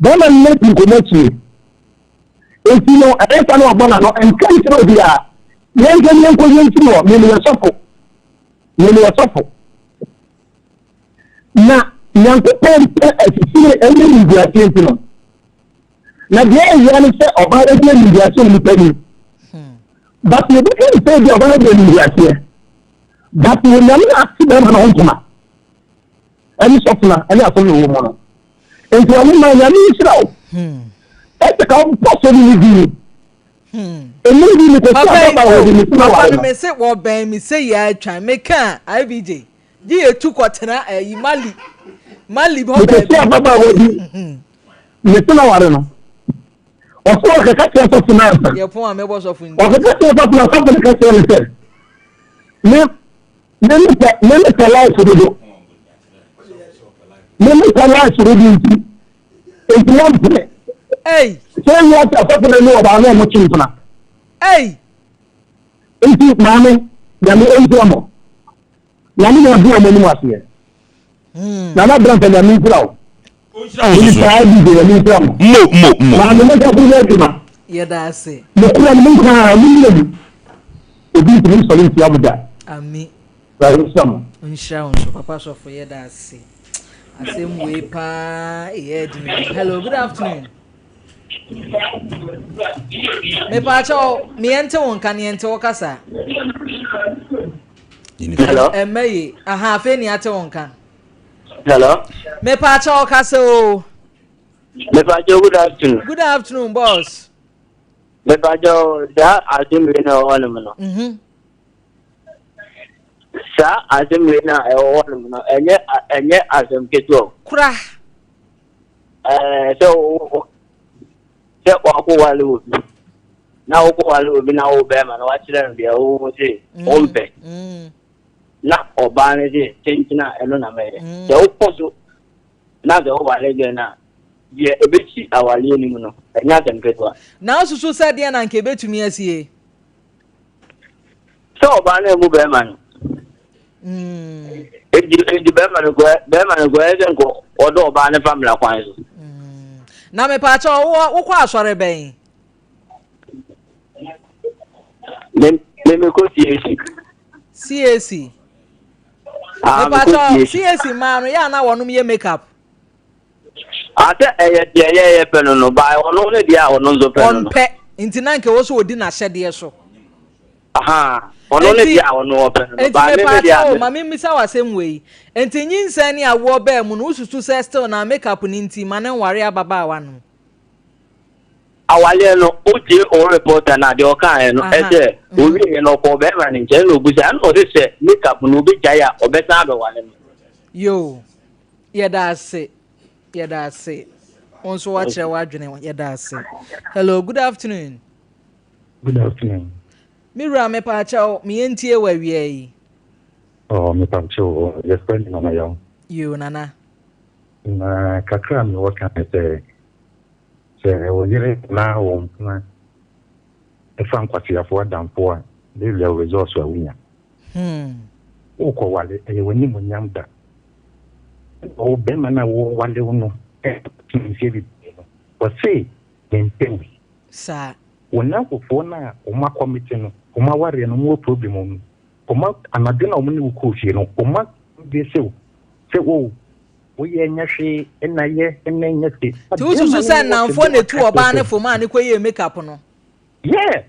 don't let me connect you. If you know, I don't know about and come to the yan ko yan tino me ya sofo na yan ko pe asisi ene ni dia tino na dia yan se oba de ni dia so ni pani but you can say the oba de ni dia se but you na accident na homa ani sofna ani aso ni wo mo no enti amu ma ya ni sira o e ka po ni di Papa me say wo ben me say ya atwan me kan IBJ gi etu kwotena ayi mali bo be papa wo di me tuna ware no o so ka ka so tuna ye pon am ebo so fu ndi o ka so tuna so ka so ni me ta life do me ta life do ndi e plan pre hey so you want to talk no about no much tuna hey enti mame ya me enti amo ya ni na bi amo ni wase na na brand ya mi fira o ni sa bi de ni fira mo mame me ka fira di ma ye da se mo kura ni ka ni ni obi ni so ni ti abuda ami ba ni sam nsha so papa so for ye da se asem we pa ye di hello good afternoon me pacho mi ente won kan ente wokasa hello emei aha fe ni ate won kan hello me pacho kasa o me pacho good afternoon boss me pacho da azim na wala mo sa azim na e wala mo enye azim keto kura so se ko wale na ko wale na o be ma na wa chire bia o se o mpe na oba ne je tentina eno na mere se o poso na de o wale ge na ye ebechi awale ni mu no enya tem ketwa na osusu se de na nke betumi asie so oba na mu be ma no eji be ma no go eje nko odo oba ne family kwan so na me pacho wo kwa asore ben me ko CAC me pacho CAC ma no ya na wonum ye makeup ate ye peno no ba ono ne dia ono nzo peno no on pe nti na nke wo so odi na hyede so aha ono ne dia ono peno no ba ne dia ma me misa wasem wei enti nyinsa ni awo ba mu no ususu se still na makeup ni nti ma ne nware ababa wa no awale no oje o reporter na de o kan no eje owi no ko be ma ni nje no buja no de se makeup no be jaya o be ta be wale no yo ye da se onso wa chere wa dwene ye da se hello good afternoon Mira me pa chao mi entie wa wie yi oh me pa chao yes friend na yo you nana na kakra mi wo kan se o dire na wo na e fan kwati afo dampo a de le resource wa winya o ko wale e woni mo nyamda o be mana wo wale uno e ti bi o se mentewi sa wona ko fona o ma committee no o ma ware no mo problem no o ma anade na o ne ko fie no o ma be se o ye nyahwe na ye na nyate ti ususu se na mfo na tu oba ne fo ma ne ko ye makeup no yeah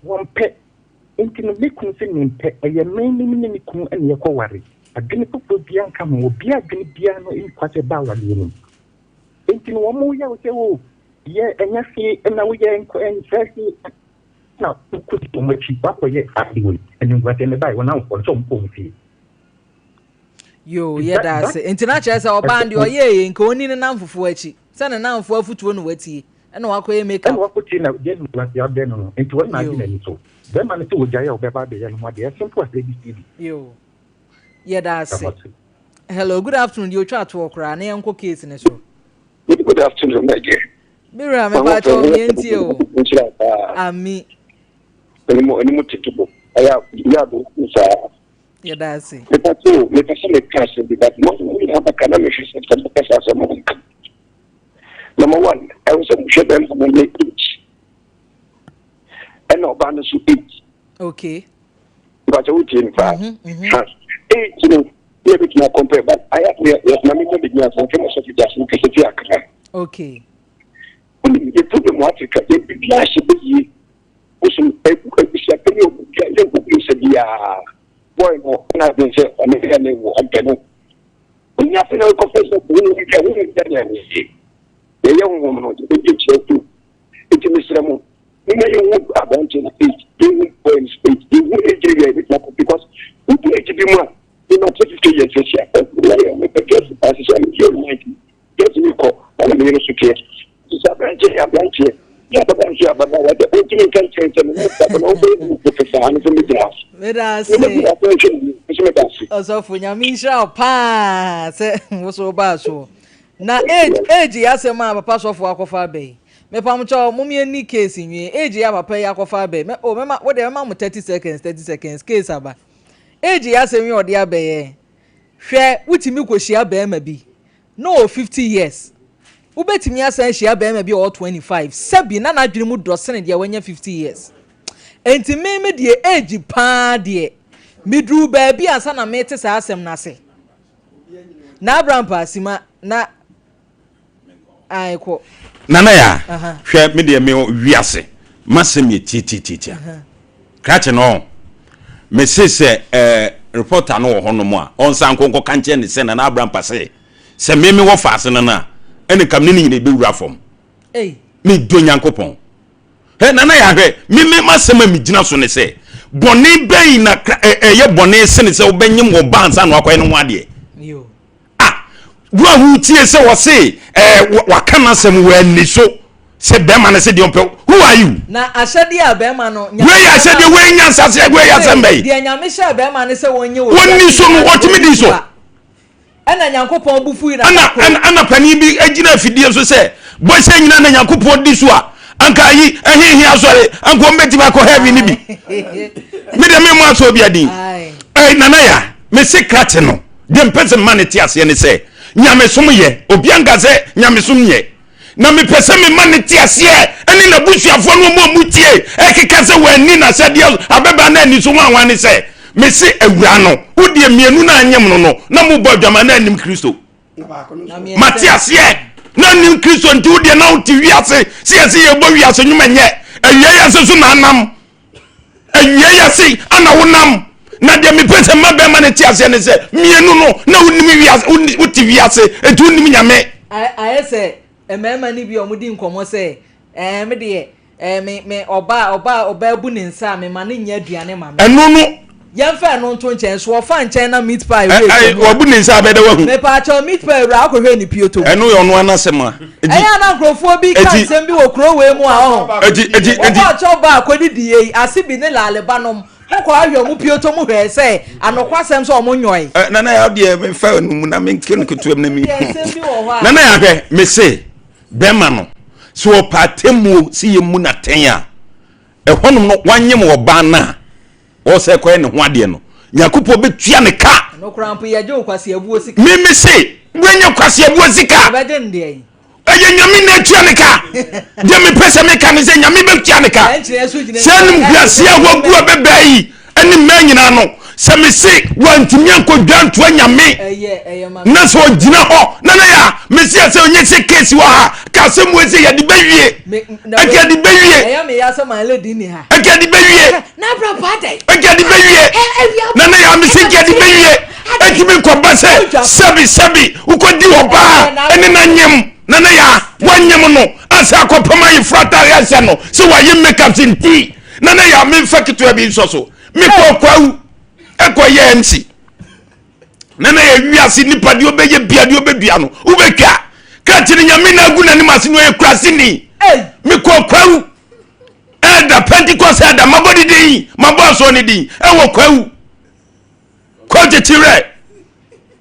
won pe enti no me kun se ni pe ye men ni kun en ye ko ware adwene popo bia nka mo bia adwene bia no in kwate ba wale ni enti no mo ya o se o ye nyahwe na wo ye nko en sesi na ku ti mo chi ba ko ye adiwe en ngwate ne bai wona ko so mpo mfi Yo, yeah, that's it. International band, your ye, and Connie and Namfu Echi. Send a noun for foot one wetty. And walk away make up. What put in a gen was the other into one imagine so. Then man to Jayo Baba and what they are simple as they did. Yo, yeah, that's it. Hello, good afternoon. You chat to walk around and cook case in a show. Good afternoon, my dear. Mira, I'm about to be you. And me. Any more tickable. I have Yeah, that's it. Let us make cash because we have a economic system as a moment. Number one, I was a ship and each. And no banners to eat. Okay. But I would in fact. Maybe can compare, but I have nothing to begin from just because of the okay. When you put them Africa, it last a bit. Boy, no, I've been saying, I'm going when you have to know, confess that we can the young woman was a bit too. It's a Mr. You know, a bunch of speech, you will speak, you will educate because we need to be more. You know, 50 years, I guess, as you're 90, get me call, and I'm going to care. It's a branch here. Yeah, but the ultimate can change and also for Yamisha pass was so bad so. Now, age, yes, a man, pass off Wakofa Bay. Me Pamcho, Mummy and Nick case in me, age, I pay Yakofa Bay. Oh, mamma, what the mamma 30 seconds, case about. Age, yes, and you or the abbey. Share, which you could share bear maybe. No, 50 years. Ubeti mi asa share be maybe all 25. Sabi na na dwene mu dosen de when 50 years. Enti me de age pa de. Midru ba bi asa na me te sa asem na se. Na Abraham Pasima na ai ko. Nana ya. Hwe me de me wiase. Masem ye titi. Krache no. Me se reporter no ho no mo a. Onsan konko kanche ne se na Abraham Pase. Se me wo faase na. Ene kam nini ne be wura fom me do nyankopon he nana ya hwe me masema mi gina so ne se boni ben na ye boni se ne se obanyim wo bansa no akoy ne ho ade yo wo hu tie se wo se wakana sem wo ani so se be ma ne se de ompe who are you na asede a be ma no we ya asede we nya sase we ya sembe de nyame sha be ma ne se wonye wo woni so no otimi di so ana nyankopon bufu ina ana pani bi agina afidie so se bo se nyina na nyankopon di so a anka yi ehihi asore anko mbeti ba ko heavy ni bi me de me mo aso bi adin nana ya me secret no de mpese maneti ase ne se nyame som ye obi anga se nyame som ye na me pese me maneti ase eni na busuafo no mo mutie ekeka se wani na se de abeba na ni so wanwan ne se me se awura no wodie mienu na anyem no na mo bodwama na anim Kristo Matias ye na anim Kristo nti wodie na woti wiase se ye bo wiase nyuma nye awie yase so na anam awie yase ana wonam na de me pese mabe ma ne tiase ne se mienu no na wonim wiase woti wiase etu nim nyame ayese emema ni bi omudi nkomo se me de me oba bu ne nsa me ma ne nya aduane ma me eno no yemfa no nto nchen so ofa nchen na meat pie we obu ne nsa abede wahu me pa cha meat pie ra akohwe ni pioto eno yo no anasema eya na nkrofo bi kan sem bi wo kro we mu a ho edi cha ba akodidi yi asibi ne laleba nom ko ahwe mu pioto mu hwe se anokwa sem so mo nyoy nana ya de me fa no mu na me nkenu ketuam na mi nana ya hwe me se bema no so opatemu si yemu na ten a ehonum no wanyem wo ba na o se ko ne ho ade no nyakupo betua ne ka no krampo ye je okwase abuo sika me se wenye kwase abuo sika be de ndie eye nyame na tua ne ka de me pese me ka ne se nyame betua ne ka senum glasia wagu bebai ani manyina no se me se wantimi ankodwanto nyame na so gina ho na ya me se se onye se case wa ha ka se mu se ye de bewie ake de bewie eya me ya se man lady ni ha ake de bewie na bro pade ake de bewie na ya me se ke de bewie ake me ko ba se sebi ukodi oba ene na nyem na ya wanyem no asa akopama yi frata ya se no se wa ye make up tinti na ya me fakitu abi so me ko kwawu eko ye MC nana ye wiase nipa de obeye bia de obedua no ubetwa ka tiri nyame na agu na nimase no ye krasini me kokwawu da Pentecost da mabodi din maboso ni din e wo kwawu ko titire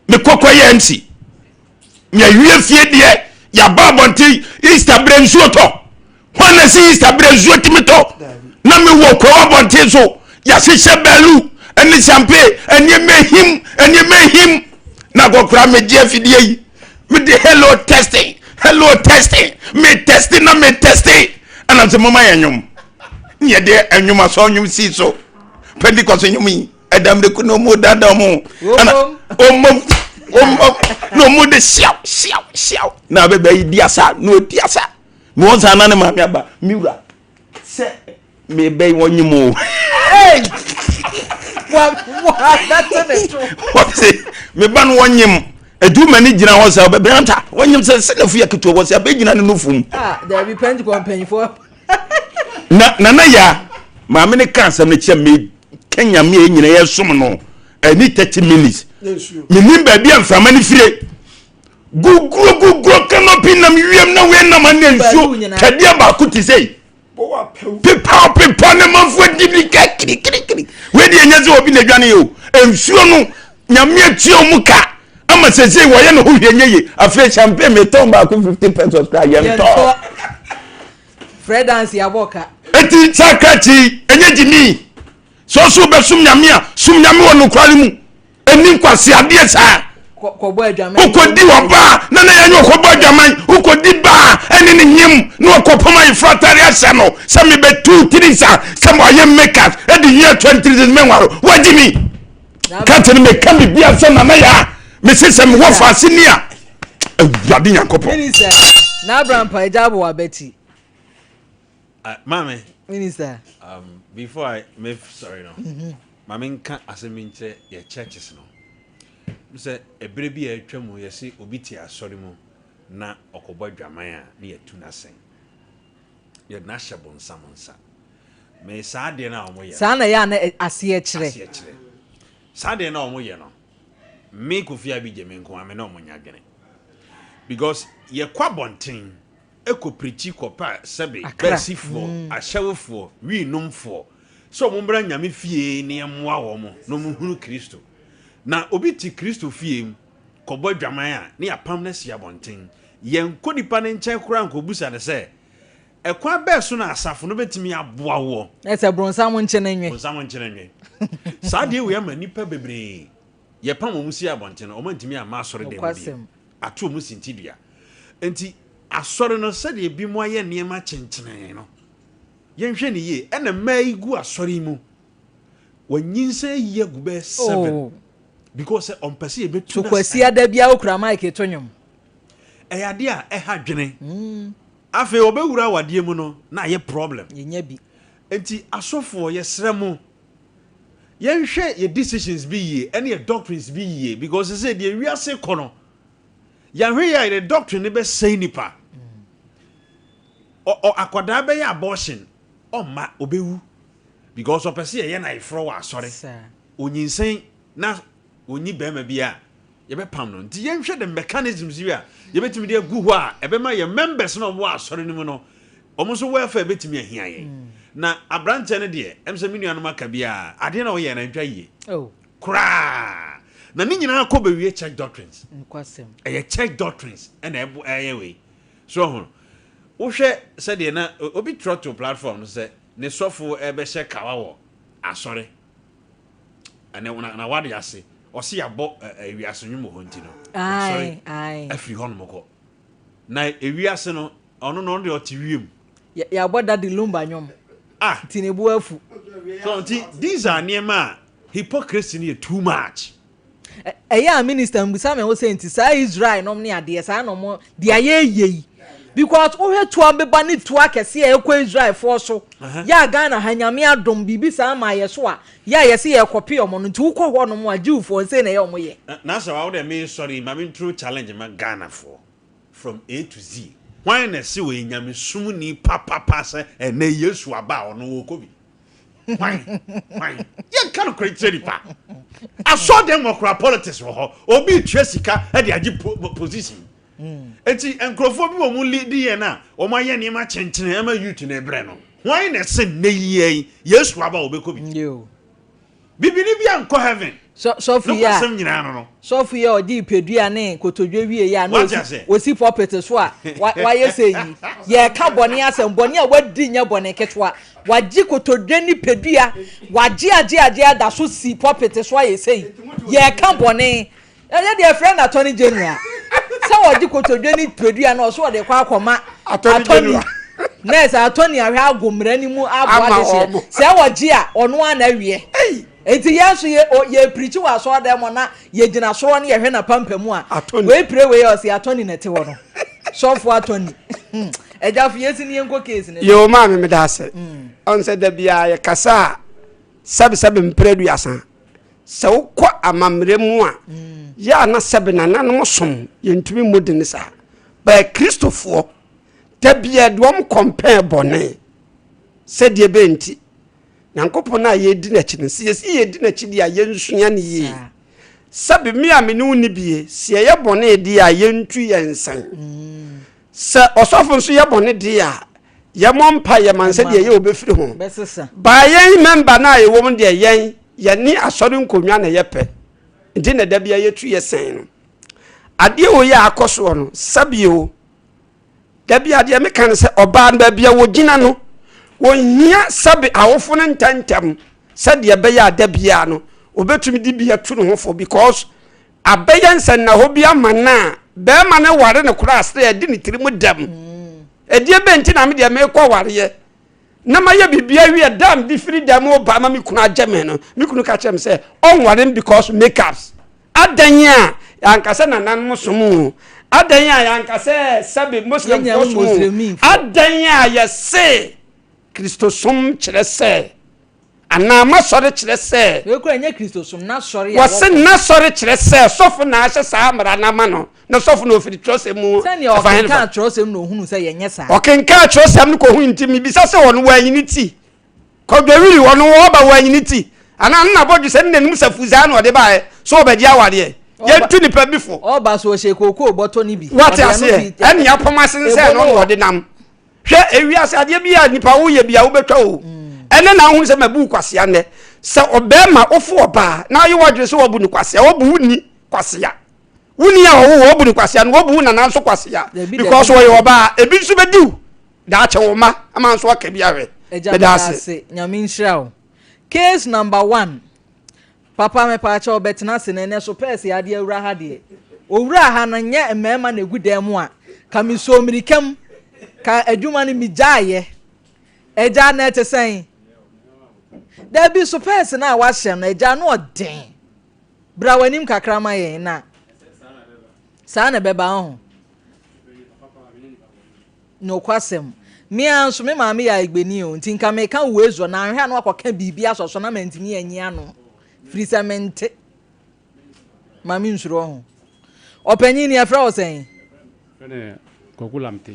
me kokwaye MC nya wie fie de ya babonti Easter brenzuo to wana si Easter brenzuo timito na me wo kwa bonti so ya hihye belu eni champagne eni mehim na gokura me die fidie yi me de hello testing me testing ana se mama yanyum nye de anyuma so nyum si so Pentecost nyum yi adam de kuno mo dada mo ana omom no mo de siaw na bebe yi diasa no diasa me won sana ne ma me aba miura se me be wonyum o that's true. What say me ban wonyum edu mani gina ho sa be anta wonyum se selefu ya keto wo se be gina ne nufum there be plenty company for na ya ma me ne kansa ne che me Kenya me nyina ye som no ani 30 minutes me nim ba bia mfama ne fire gugro canopy na wiem na we na ma ne nsuo kadia ba ko ti sei Pipa ne manfo dibika kiri we de enyaze obi na dwane yo ensuo no nyame atie omuka ama sese wo ye no ho hwenye afi champagne me ton ba ko 50 pesos kra ye to Fred dance ya boka eti sakati enye jimi so be sum nyame wo no kwale mu eni kwase ade sa ko adwaman ukodi waba na yanyo ko bo adwaman ukodi ba eni ni nyim no ko poma ifratari asa no se me be 2-3 sa se mo ye makers e di year 23 menwaro wajimi kate me kan bi bia so na ya me se se me wo fa sinia awade nyakopo minister na Abraham pa ejabo wa beti mame minister before I me sorry no mame nka aseminche ye churches no se ebere bi atwamu ye se obiti asori mu na okobọ dwaman a na yetu na sen ye na hyebon samonsa me saade na omo ye sa na ya na ase kire saade na omo ye no me kofia bi je me nko ame na omo nyagene because ye kwabonten ekoprichi kopa sebe basifo ahyewfo wi numfo so mo mbra nyame fie ne emwa wo mo no mo hunu Kristo na obiti Kristo fie kobọ dwaman a ne yapam na sia bonten yen kodipa ne nchen kura nkobusa ne se ekwa beso na asafo no betimi aboa wo ese bronsam nche nwe saade we ama nipa bebre ye pam mo sia bonten o mantimi ama asore de bi ato mo sintidua enti asore no se de bi mo aye niema chenchene no yen hwe ne ye ena mai gu asore mu wanyinse ye gube 7 because on pese e betu na kwasi ada bia okura mic etonyum eyade a eha dwene afi obewura wade mu no na ye problem yenya bi enti asofo ye sremu ye hwe ye decisions bi ye ene ye doctrines bi ye because say de wiase kono ya hwe ya the doctrine be say nipa o akoda be ya abortion o ma obewu because opese ye na ifro wa asore onyinsen na onyi bema bia ye be pam no nti ye hwe the mechanisms wi a ye betimi de gu ho a ebe ma ye members no mo asore ni mu no omo so welfare betimi ahia ye na abrante ne de emse menu no maka bia ade na wo ye na ntwa ye kra na ni nyina ko be wie church doctrines nkwasem ye church doctrines na eye we so ho wo hwe se de na obi trotto platform no se ne sofo ebe hye kawa wo asore ane na wade ase o se yabo ewiase nwumo ho ntino ai afri ho no moko na ewiase no ono no de otiwiem ya boda de lumba nyom tinebu afu so these are niema hypocrisy ni too much eya minister mbusa me wo say nti sa Israel nom ne ade sa no mo de ayeye because o hetu ambeba ni to akese e kwa Israel for so ya Ghana hanyame adom bibi sa ma ye so a ya yesi ye kopi omo no nti ukọ ho no mo ajiufo nse na ye omo ye na so wa wo me sorry ma me true challenge ma Ghana for from A to Z why na se we nyame sum ni papa se na Yesu aba ono wo kobi Why? You can't create nipa. I saw them work politics for her. Obi Jessica at the position. Eti enkrofo bi wo mu lead ye na o ma ye niam chenchene ama youth na ebre no why na se na yi yesu aba obeko bi yo bibini bi anko heaven so for ya so for ya odi pedua ne kotodwe wie ya na osi puppet so a why ye say yi ye ka bone asem bone a wadi nya bone ketwa waji kotodwe ni pedua waji age da so si puppet so ye say ye ka bone ye dey friend attorney general so waji kotodwe ni pedua na so de kwa akoma attorney nurse attorney ahwe agomra ni mu abo ade se waji a ono ana wie enti yanso ye preach wa so dem na ye gina so no ye hwe na pampamu a we pray we o se attorney na te wo no so for attorney ejafu yesi ni enko case ne yo ma me da se on se da bia ye kasa sabe mpredu yasan se wo kwa amamre mu a ya na sabe na nanom som ye ntumi modin sa ba Christopher da bia dom compare bone se de be nti Nyankopon na ye di na chi ne se ye di na chi dia ye nsua ne ye sabe mi ame ne woni bie se ye bone di a ye ntu ye nsan se osofo nso ye bone di a ye mompa ye manse de ye obefiri ho ba ye member na ye wom de ye ni asori nkonwa na ye pe ndi na da bia ye tu ye sen no ade o ye akoso no sabe o da bia de me kan se oba na bia wo gina no wonya sabe awofo no ntantam sade be ya da bia no obetumi di bia tu no hofo because abeya nsan na ho bia mana be ma ne ware ne kura asre edi ni tirimu dam edi be nti na me de me kwa ware ye na ma ye bibia wi dam di free dam o ba ma me kuna ageme no me kunu ka chem say on ware because makeups adanya yankasa na nan musumu adanya yankasa sabe muslim musumu adanya ya say Christosum chirese ana ma sore chirese we kura nya Christosum na sore ya wose na sore chirese sofu na ahye sa amra na ma no na sofu na ofiri trose mu sani o kan trose mu no hunu se yenye sa o kan trose mu ko hu ntimi bi sa se wono wanyini ti ko gwewiri wono wo ba wanyini ti ana na bodu se nnenum safuza na ode ba so obedi aware ye tu ni pa bifo o ba so she kokoo boto ni bi what ase eni apomase se no ode nam hwe ewiase ade bia nipa wo ye bia wo betwa o ene na hu se mabu kwasea ne se obema ofo oba na ye wodwe se wobu ni kwasea wobu ni kwasea wuni a wo bu ni kwasea no wobu na na so kwasea because wo ye oba ebi nso bediu da che wo ma ama nso aka bia hwe bedase nyamin shraw case number 1 papa me pa cha obetina se ne so pese ade awura ha de owura ha na nya emema na egudam a kamiso mirikam ka adwuma ni mijaye eja na etesen da bi so pese na wa hyem na eja no odin bra wanim kakrama ye na sana beba ho no kwasem mi anso me maame ya igbeni o ntinka me ka wezo na hwe na akoka bibia asoso na mantimi anyi ano frisamente mami nsuro ho opanyin ni afra osen ene kokulamte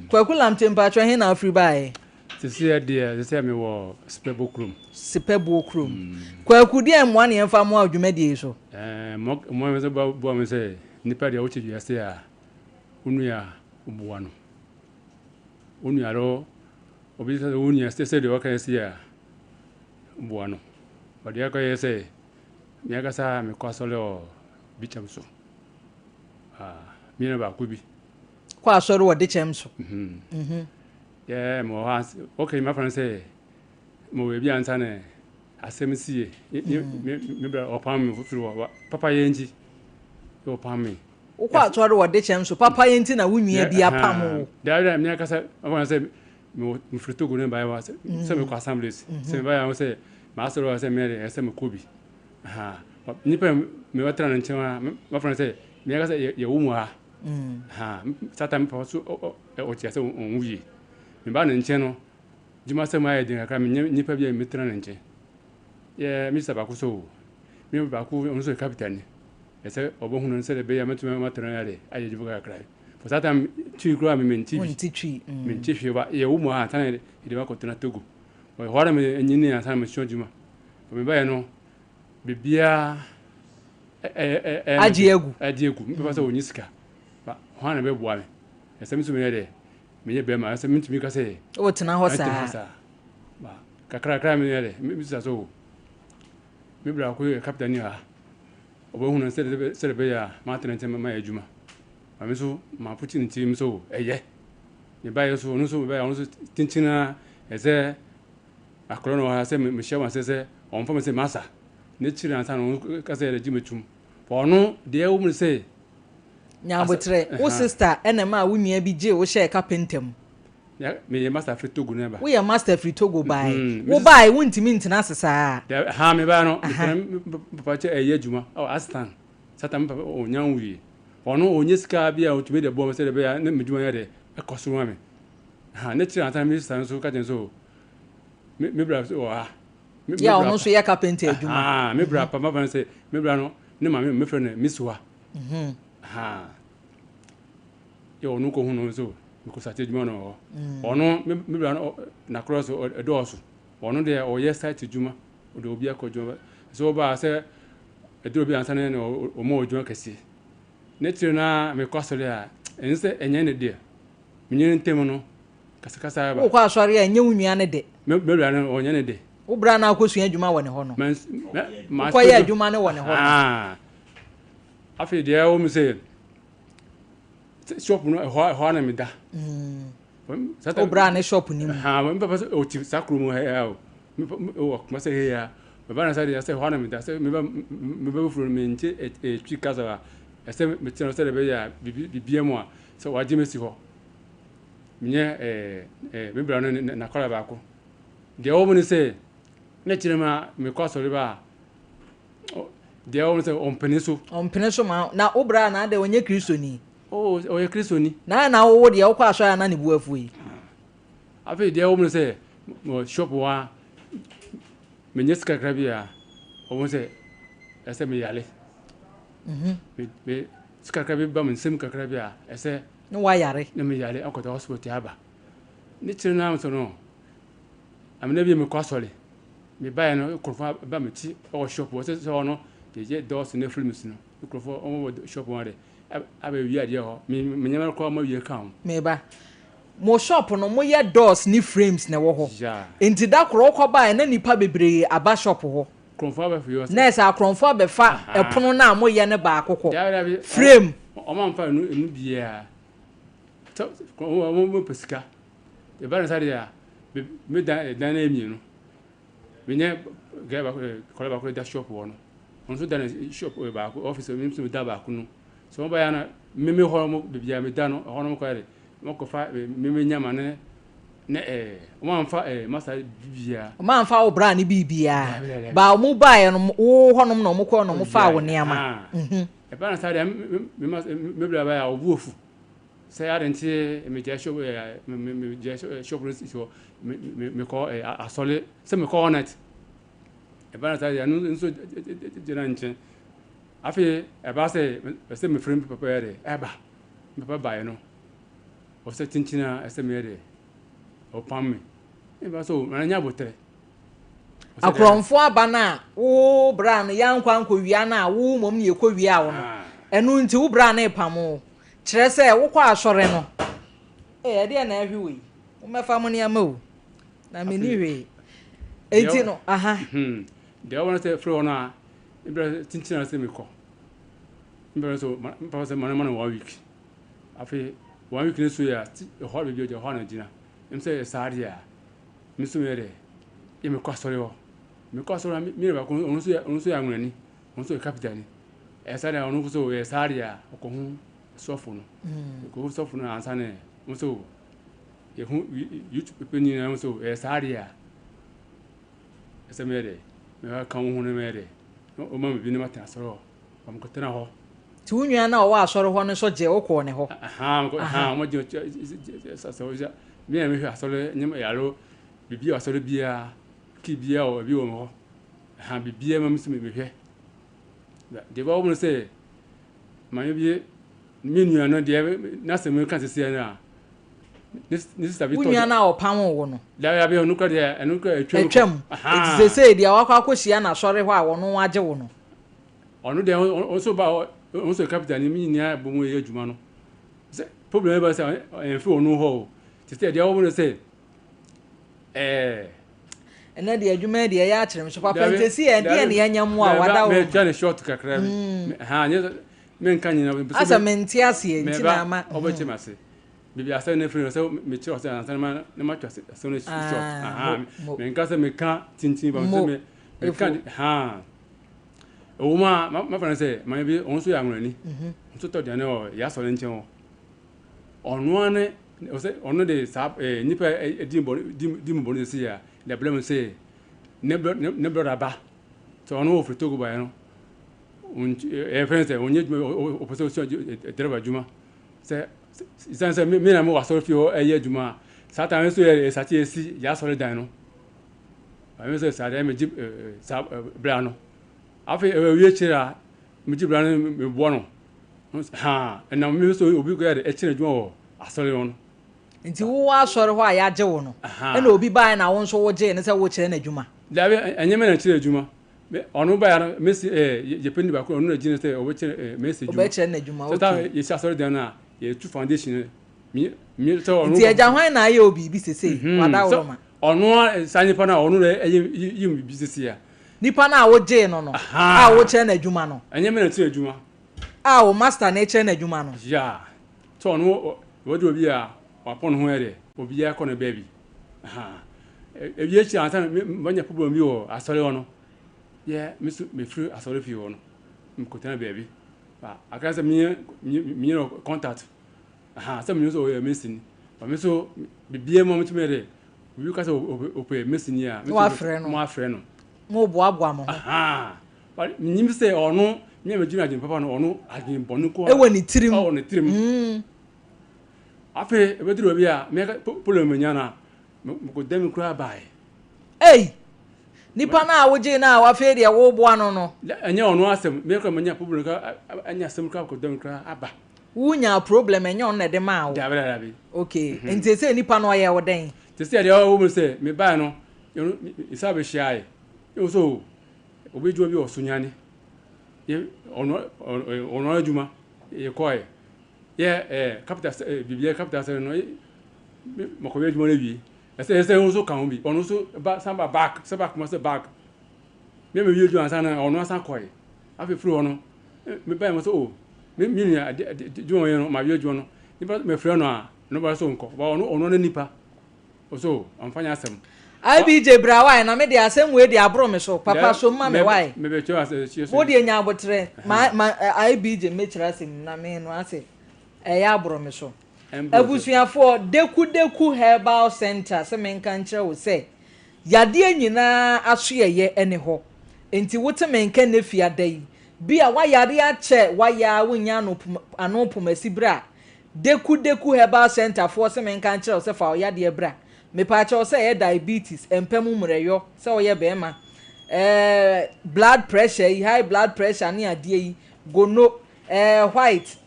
kwakulamte mpacho he na afri bae sisi de sisi me wo spebo krom kwakudi emwa ne emfa mo adwumadi so mo me se bo me se nipa de ochi yase a unuya ubuwa no unuya ro obi se unuya se de waka yase a ubuwa no bade aka yase mi aka sa me kwasole o bicham so mi na ba kubi kwa sori wo de chem so yeah mo has okay my friend say mo we bi ansa ne asemsie me bra opam me fufiri wa papa yenji opam me kwa sori wo de chem so papa yenti na wunua bi apam wo da me aka say my friend say mo mfrito go ne ba wa say me kwa assemblies say ba ya say ma sori wa say me say me kobi nipa me watra na nchewa my friend say me aka say ye wumu ha sata mpa so o tia se on wuye me ba na nche no juma se ma ye din aka me nipa bia metra na nche ye mi saba ko so mi ba ko on so capital ni e se obo hunu se de be ya metuma matra na de aye jubu ka krai for sata twi kro me menti twi me nche hwe ba ye wo mo ha tan de ba ko tena Togo hɔ me nyini ansa me sua dwuma me ba no bibia agye egu me ba sɛ onyi sika ba hɔ na be boa me ɛsɛm so me yɛ de me yɛ bɛma ɛsɛm ntumi ka sɛ o tena hɔ saa ba kakra me yɛ de me bisa so me bra ko captain ni ha obo hunu sɛ be ya ma tena ntɛm ma yɛ adwuma ma me so ma puti nti me so ɛyɛ me ba yɛ so no so me ba yɛ no so tintina ɛsɛ akoro no ha sɛ me hyɛ wa sɛ on fa me sɛ masa ne kyiri ansa no ka sɛ yɛ gyime tum ɔno de wo mu sɛ nyabotre wo sister enema wo nua bi je wo hyɛ kapentem ya me yɛ master free Togo ne ba wo yɛ master free Togo bai wo bai wo ntimi ntena sesa ha me ba no papa che ɛyɛ adwuma astan satan papa o nyanwi ɔno onye sika bia o tumi de bɔ me sɛ de be ya ne me dwuma yɛ de ɛkɔso ma me ha ne kyiri ansa me sister so ka ten so me bra so ha ya ɔno so yɛ kapenta adwuma me bra papa ban sɛ me bra no ne ma me frɛ no miswa ha yo ɔno ko hunu so ko sa adwuma no ɔno me bra no na cross ɛdɔɔso ɔno de ɔyɛ site adwuma o de obi akɔdwuma so ba sɛ ɛduro bi ansa ne no o mo adwuma kɛse ne tire na me kwasɔre a ɛnse ɛnyɛ ne de me nyɛ ntem no kasa ba wo kwa asɔre a ɛnyɛ wo nua ne de me bra no ɔnyɛ ne de wo bra na akɔsua adwuma wɔ ne hɔ no ko yɛ adwuma ne wɔ ne hɔ no afi de o mu sɛ shop no ɛhɔ na me da wo bra ne shop ni mu me papa o ti sakro mu ha o kuma sɛ he ya me ba na sɛ de sɛ ɛhɔ na me da sɛ me ba furu me nti twi kasa ɛsɛ me tino sɛ de be ya bibia mu a sɛ waje me si hɔ menye me bra no na kɔla ba ko de o mu ne sɛ ne kyerɛ ma me kwasɔre ba de o mu sɛ ompene so ma na wo bra na de onye kristoni o ye kristoni na wo de wo kwa asɔre na ne bu afu yi afi de o mu sɛ mo shop wa me nyeska krabia o mu sɛ ɛsɛ me yale me skakra bi ba me nsem kakra bi a ɛsɛ ne wa yare ne me yale akɔta hospital aba ne kyerɛ na so no amena bi me kwasɔre me ba no kurfa ba me ti o shop wo sɛ ɔno je dos ne films no kurfa o shop wa de aba wi ade ho me nyama ko ma wi ka ho me ba mo shop no mo ye doors ni frames na wo ho enti da kro ko ba na nipa bebre aba shop ho kurfa ba fi yo nurse akronfa be fa epono na mo ye ne ba akokɔ frame o ma mfa nu bia to mo pesika e ba na sare ya me da na emi no me nye ga ba ko ba ko da shop wo no on so da na shop ba ko office me so da ba ko no so mo ba ya na me ho mo bibia me da no ho no mo ko yare mo ko fa me nyama ne o ma mfa master bibia o ma mfa wo bra ne bibia ba mo ba ya no wo ho no no mo ko no mo fa wo niama e ba na sare me bra ba ya obuofu sɛ ya denti me je shop me je shop so me ko asole sɛ me ko net e ba na sare ya no nso jira nche afi e ba sɛ me frame papa ya de e ba me papa ba ya no o sɛ tintina e sɛ me de o pam me e ba so na nya botere akronfo aba na wo bra no yankwa nkowia na wo mom ne ekowia wo no enu nti wo bra na epamo kyerɛ sɛ wo kwa asɔre no de na ahwe we wo mɛfa mo ne ama o na me ni hwe enti no de wona sɛ frɛ wona a ibra tintina sɛ me kɔ ibra so papa sɛ mana 1 week afi 1 week ne so ya ho be bi ho na gina em sɛ saade a me so me de e me kɔ asɔre ho me kɔ asɔre me ba ko onu so ya nwani onu so kapitani saade a onu so saade a ko hu sofo no ko sofo no ansa ne so ye hu YouTube peni na so saade a ese me de me ka hu ne me de o ma bi ne mata asɔre ho am ko tena ho ti unua na o wa asɔre ho no so je wo ko ne ho mo je so me hwe asɔre nyem yaro bibi asɔre bia ki bia o bi wo mo bibia ma msumi me hwe de ba wo no se ma bi me nua no de na se me kan sese na this sabi to unya na opam wo no da be onu ka de enu ka etwam it say dia wakwa akohia na sori ho a wono age wo no onu de also ba also capital ni mi ni abomu ye adwuma no problem ba say en fi onu ho ti say dia wo no say ena de adwuma de ya akyerem so papa ntesi e de ne yanyam a wada wo me try short kakra ha nye men kan nyina asa menti ase enti na ama obache mase bibi asa ne free so me chi ose ansa na ma twa so ne short men ka se me kan tintin ba so me kan ha o ma fa se ma bi on so ya nwani so to de ne o ya so ne nchen o onu ane o se onu de sa nipa di mo bonu se ya le blame se ne bro ba so onu o frito go ba no friends onye o pese o dereba juma se isanse me na mo waso fi o eye juma satan so e sati esi ya sore dan no ba se sa de me ji sa bra no afi wie chira me ji bra no me bo no ha na me so obi go ya de chira juma o asore no nti wo asore ho a ya je wo no e na obi ba na wo nso wo je ne se wo chira na juma da be enye me na chira juma onu ba ya mesi je pendi ba ko onu na jine say o be message o be che na juma so ta ye sha sorry dan na ye two foundation mi so onu ti eja hwan na aye obi bi sese wada wo ma onu sanye pa na onu re yim bi sese ya nipa na wo je no a wo che na juma no enye me na ti juma a wo master na che na juma no ya so onu wo de obi a wa pon ho ere obi ya ko na baby e bi echi ansa manya problem bi o asore ono yeah me free asore fi ono mkotana baby ba akasa mi no contact se mi so o mesin ba me so bibie mo mtumere wi kasa o pe mesin ya mo afre no mo bo abo amo ba nyim se ono me me jina jin papa no ono agin bonu ko e woni tirim o ne tirim afi e bedru bi a me problem nya na mo dem kura bai nipa na awoje na awafe de wo bo ano no enye ono asem me ko manya problem ka anya asem ka ko dem kra aba wunya problem enye on na de ma wo da bi okay enti se nipa no ye wo den te se de wo mu se me ba no isa be shiai yo so obeju bi osunyani ye ono adwuma ye koy ye capital bibia capital se no mo ko be adwuma na bi ese so kan bi ono so ba samba back se back mo se back me wi ju ansa na ono asa koy afi fru ono me ba mo so o me mi ni ju ono no ma wi ju ono ni ba me fru no a no ba so nko ba ono na nipa o so amfanya asem IBJ Brawai na me de asem we de abro me so papa so ma me wai me be cho ase wo de nya abotre ma IBJ me kira asem na me no ase ya abro me so abusuafo deku herbal center se menka nkyere wo se yade nyina aso ye ene ho enti wote menka na fia dai bia wa yare ache wa ya wonya no pomasi bra deku herbal center fo se menka nkyere wo se fa yade bra me pa che wo se ye diabetes empem mreyo se wo ye bema blood pressure high blood pressure ni ade yi gono white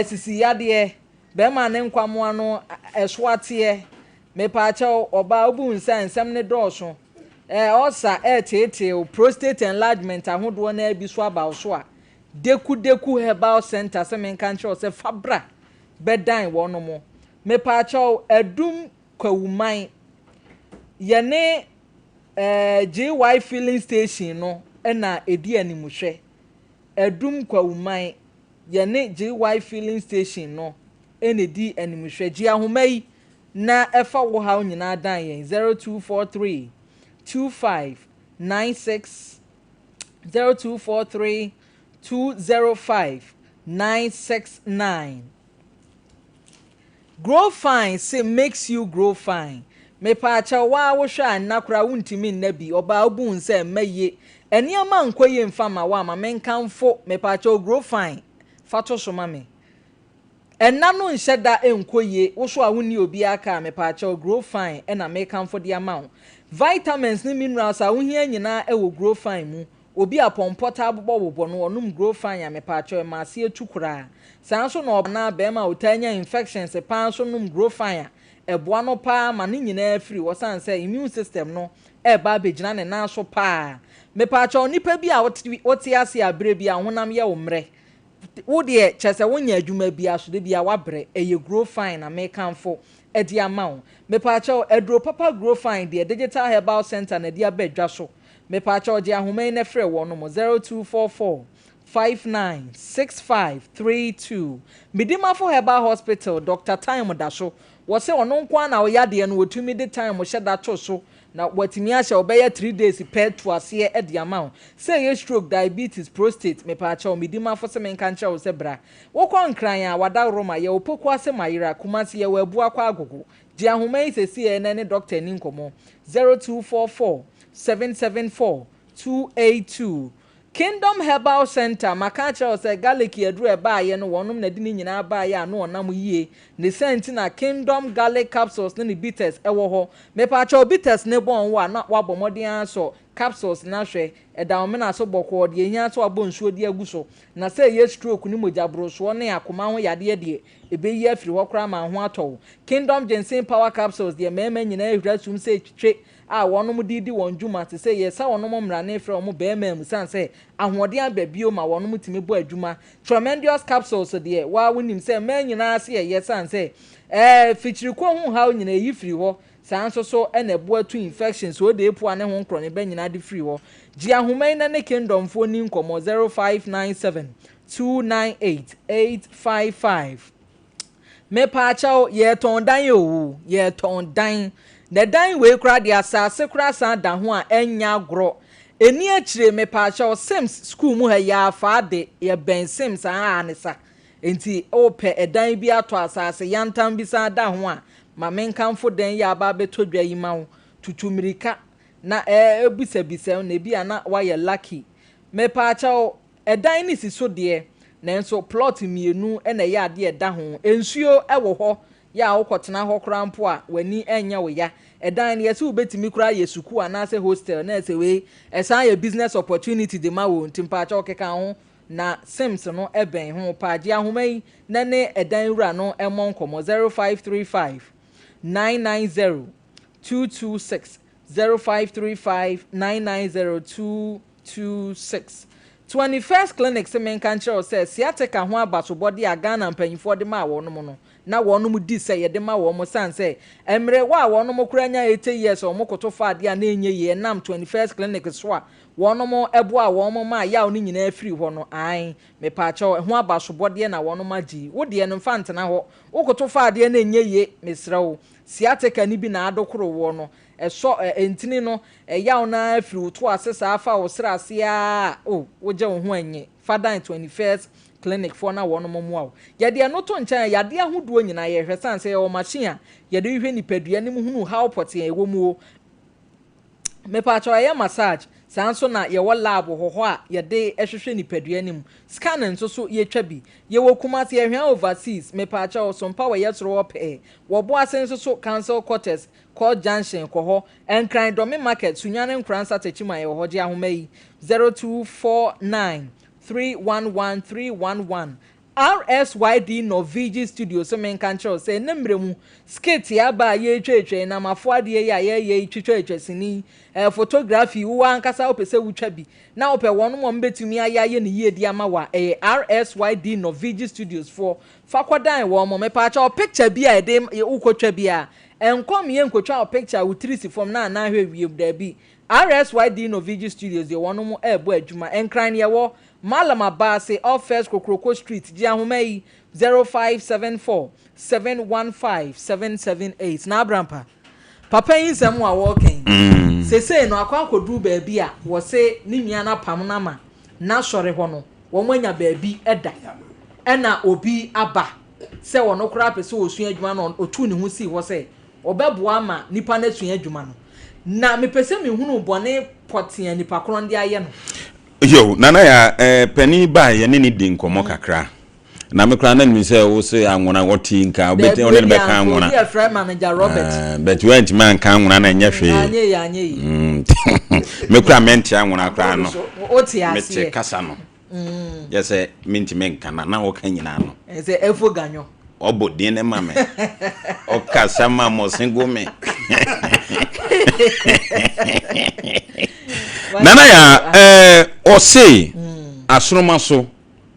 sisi yade bema ne nkwamo ano eswate me pa che oba obu nsem ne dosho osa tete prostate enlargement ahodo na abi so aba so a deku herbal center se men kan che se fabra bedan wono mo me pa che edum kwawuman ye ne GY filling station no na edi animhwe edum kwawuman ye ne GY filling station no enedi animhweji ahomai na efa wo ha nyina dan yen 0243 2596 0243 205 969 Grow fine say makes you grow fine me pa cha wa wo hwa anakura wuntimi nnabi oba obu nse maye eniama nkoye mfama wa ma menkamfo me pa cha grow fine fato so mame enna no nhyeda enkoye wo so a woni obi aka me pa cha grow fine ena menkamfo de amount vitamins ni minerals a wo hia nyina e wo grow fine mu obi apompota abobo no onum grow fine ya me pa cha ma se etukura sanso no na be ma otanya infections e pan so num grow fine eboa no pa ma ne nyina free wo san say immune system no ba begina ne na so pa me pa cha onipa bi a wote ase abre bi a honam ye wo mre wo de chese wonya adwuma bi aso de bi a wabre eye grow fine na me kanfo edi amount me pa cha edro papa grow fine de digital herbal center na dia bedwa so me pa cha oje ahoma ne frɛ wo no mo 0244 596532 Midimafo Herbal Hospital Dr. Time Dasho was say ono nkwa na oyade no wotumi de time hye da to so na watimi ahye obeye 3 days per to ase e de amount say ye stroke diabetes prostate me pa cha midimafo se men kan cha wo se bra wo kon kran ya wada roma ye opoku ase mayira kumase ye wabu akwa agogo di ahoma isesi e ne Dr. Nkomo 0244 774 282 Kingdom Herbal Center makacha say garlic yedru e ba ye no wonum na di ni nyina ba ye anu onam yie ne senti na Kingdom garlic capsules ne bitters e wo ho me pa cha bitters ne bon wa na wa bomodin aso capsules na hwe e da me na so bokọ de ehia so abo nsuo de aguso na say ye stroke ni mojabro so ne akoma ho yade de e be yi afiri ho kra ma ho atọ Kingdom ginseng power capsules de mema nyina ehura sum say twitwe a wonum didi won dwuma te say yes a wonum mra na efre omo be ma mu san say ahode ababio ma wonum timi bo adwuma tremendous capsules de wa wonim say ma nyina ase yes san say fichiri ko hu ha nyina yifiri ho san so na bo atu infections so de epu ane ho nkro ne ba nyina de free ho ji ahomai na ne Kingdom fo ni nkomo 0597 298 855 me pa chao ye ton dan yo ye ton dan the dan we kra dia asase kra san da ho a enya gro eni akire me pa cha Sims school mu ha ya fa de ye ben Sims anisa enti ope edan bi ato asase yantam bi san da ho a ma menkamfo den ya ba beto dwa yi ma wo tutumirika na ebisa na bi ana wa ye lucky me pa cha edan ni si so de na nso plot mienu na ya de da ho ensuo ewo ho ya okotena ho krampo a wani enya wo ya edan ne yesi ubetimi kura yesuku anase hostel na ese we esan ye business opportunity de ma wo ntimpa cha okeka ho na Sims no eben ho paaje ahomai na ne edan wura no emon komo 0535 990 226 0535 990 226 21st clinic se men kan chiro say siateka ho abaso body agana mpanyifo de ma wo no no na wonum di say ye de ma wo mo san say emre wa wonum kuranya 80 years o mo koto fa de na enye ye nam 21st clinic so a wonum ebo a wonum ma ya oni nyina afiri ho no an me pa cha ho abaso body na wonum agi wo de no fa ntena ho wo koto fa de na enye ye mesrewo siateka ni bi na adokoro wo no eso entini no yaw na afiri to asesa afa wo srase a woje wo ho anye fada 21st clinic for na wono momo yade no to ncha yade ahoduo nyina ye hwesan se o machine a yade hwe nipadua nim hunu how pot ye wo mu me pa cho ye massage sanso na ye wo lab ho a yade ehwehwe nipadua nim scan nso so ye twa bi ye wo kuma se ye hwe overseas me pa cho Sompa we yetro wo pe wo bo asenso so cancel quarters call junction ko ho enkran domi market sunyane nkransa techima ye ho je ahomai 0249 311311 RSYD Novigi Studio so men kan cho say nemremu skate ya ba ye twetwe na mafo ade ya ye twetwe sini photography wo ankasa opese wutwa bi na ope wonu mo mbetumi aya ye ne ye di ama wa RSYD Novigi Studios for fakwadan wo mo me pa cha picture bi a de ukotwa bi a enkom ye nkotwa picture utrisi from na hwe wiem da bi RSYD Novigi Studios ye wonu mo ebo adwuma enkran ye wo Malama Base off First Kokroko Street Jiahomai 0574 715 778 na Abrampa Papa yin semu a walking say no akwa kodu ba bi a wo se ni nua na pam na ma na sore ho no wo manya ba bi eda ena obi aba se wo no kra pese wo sua adwuma no otu ne ho si wo se obeboa ma nipa na sua adwuma no na me pese me hunu bone potia nipa kro ndi aye no yo nana ya penny ba ye ne di nkomo kakra na me kra na mi se wo se anwona woti nka obete one be ka anwona ya friend manager Robert but went man ka anwona na nya hwe anye me kra menti anwona kra no oti ase me te kasa no yes minti men kana na wo ka nyina no ese efo ganyo obo din ma me o kasa ma mo single me nana ya o say asroma so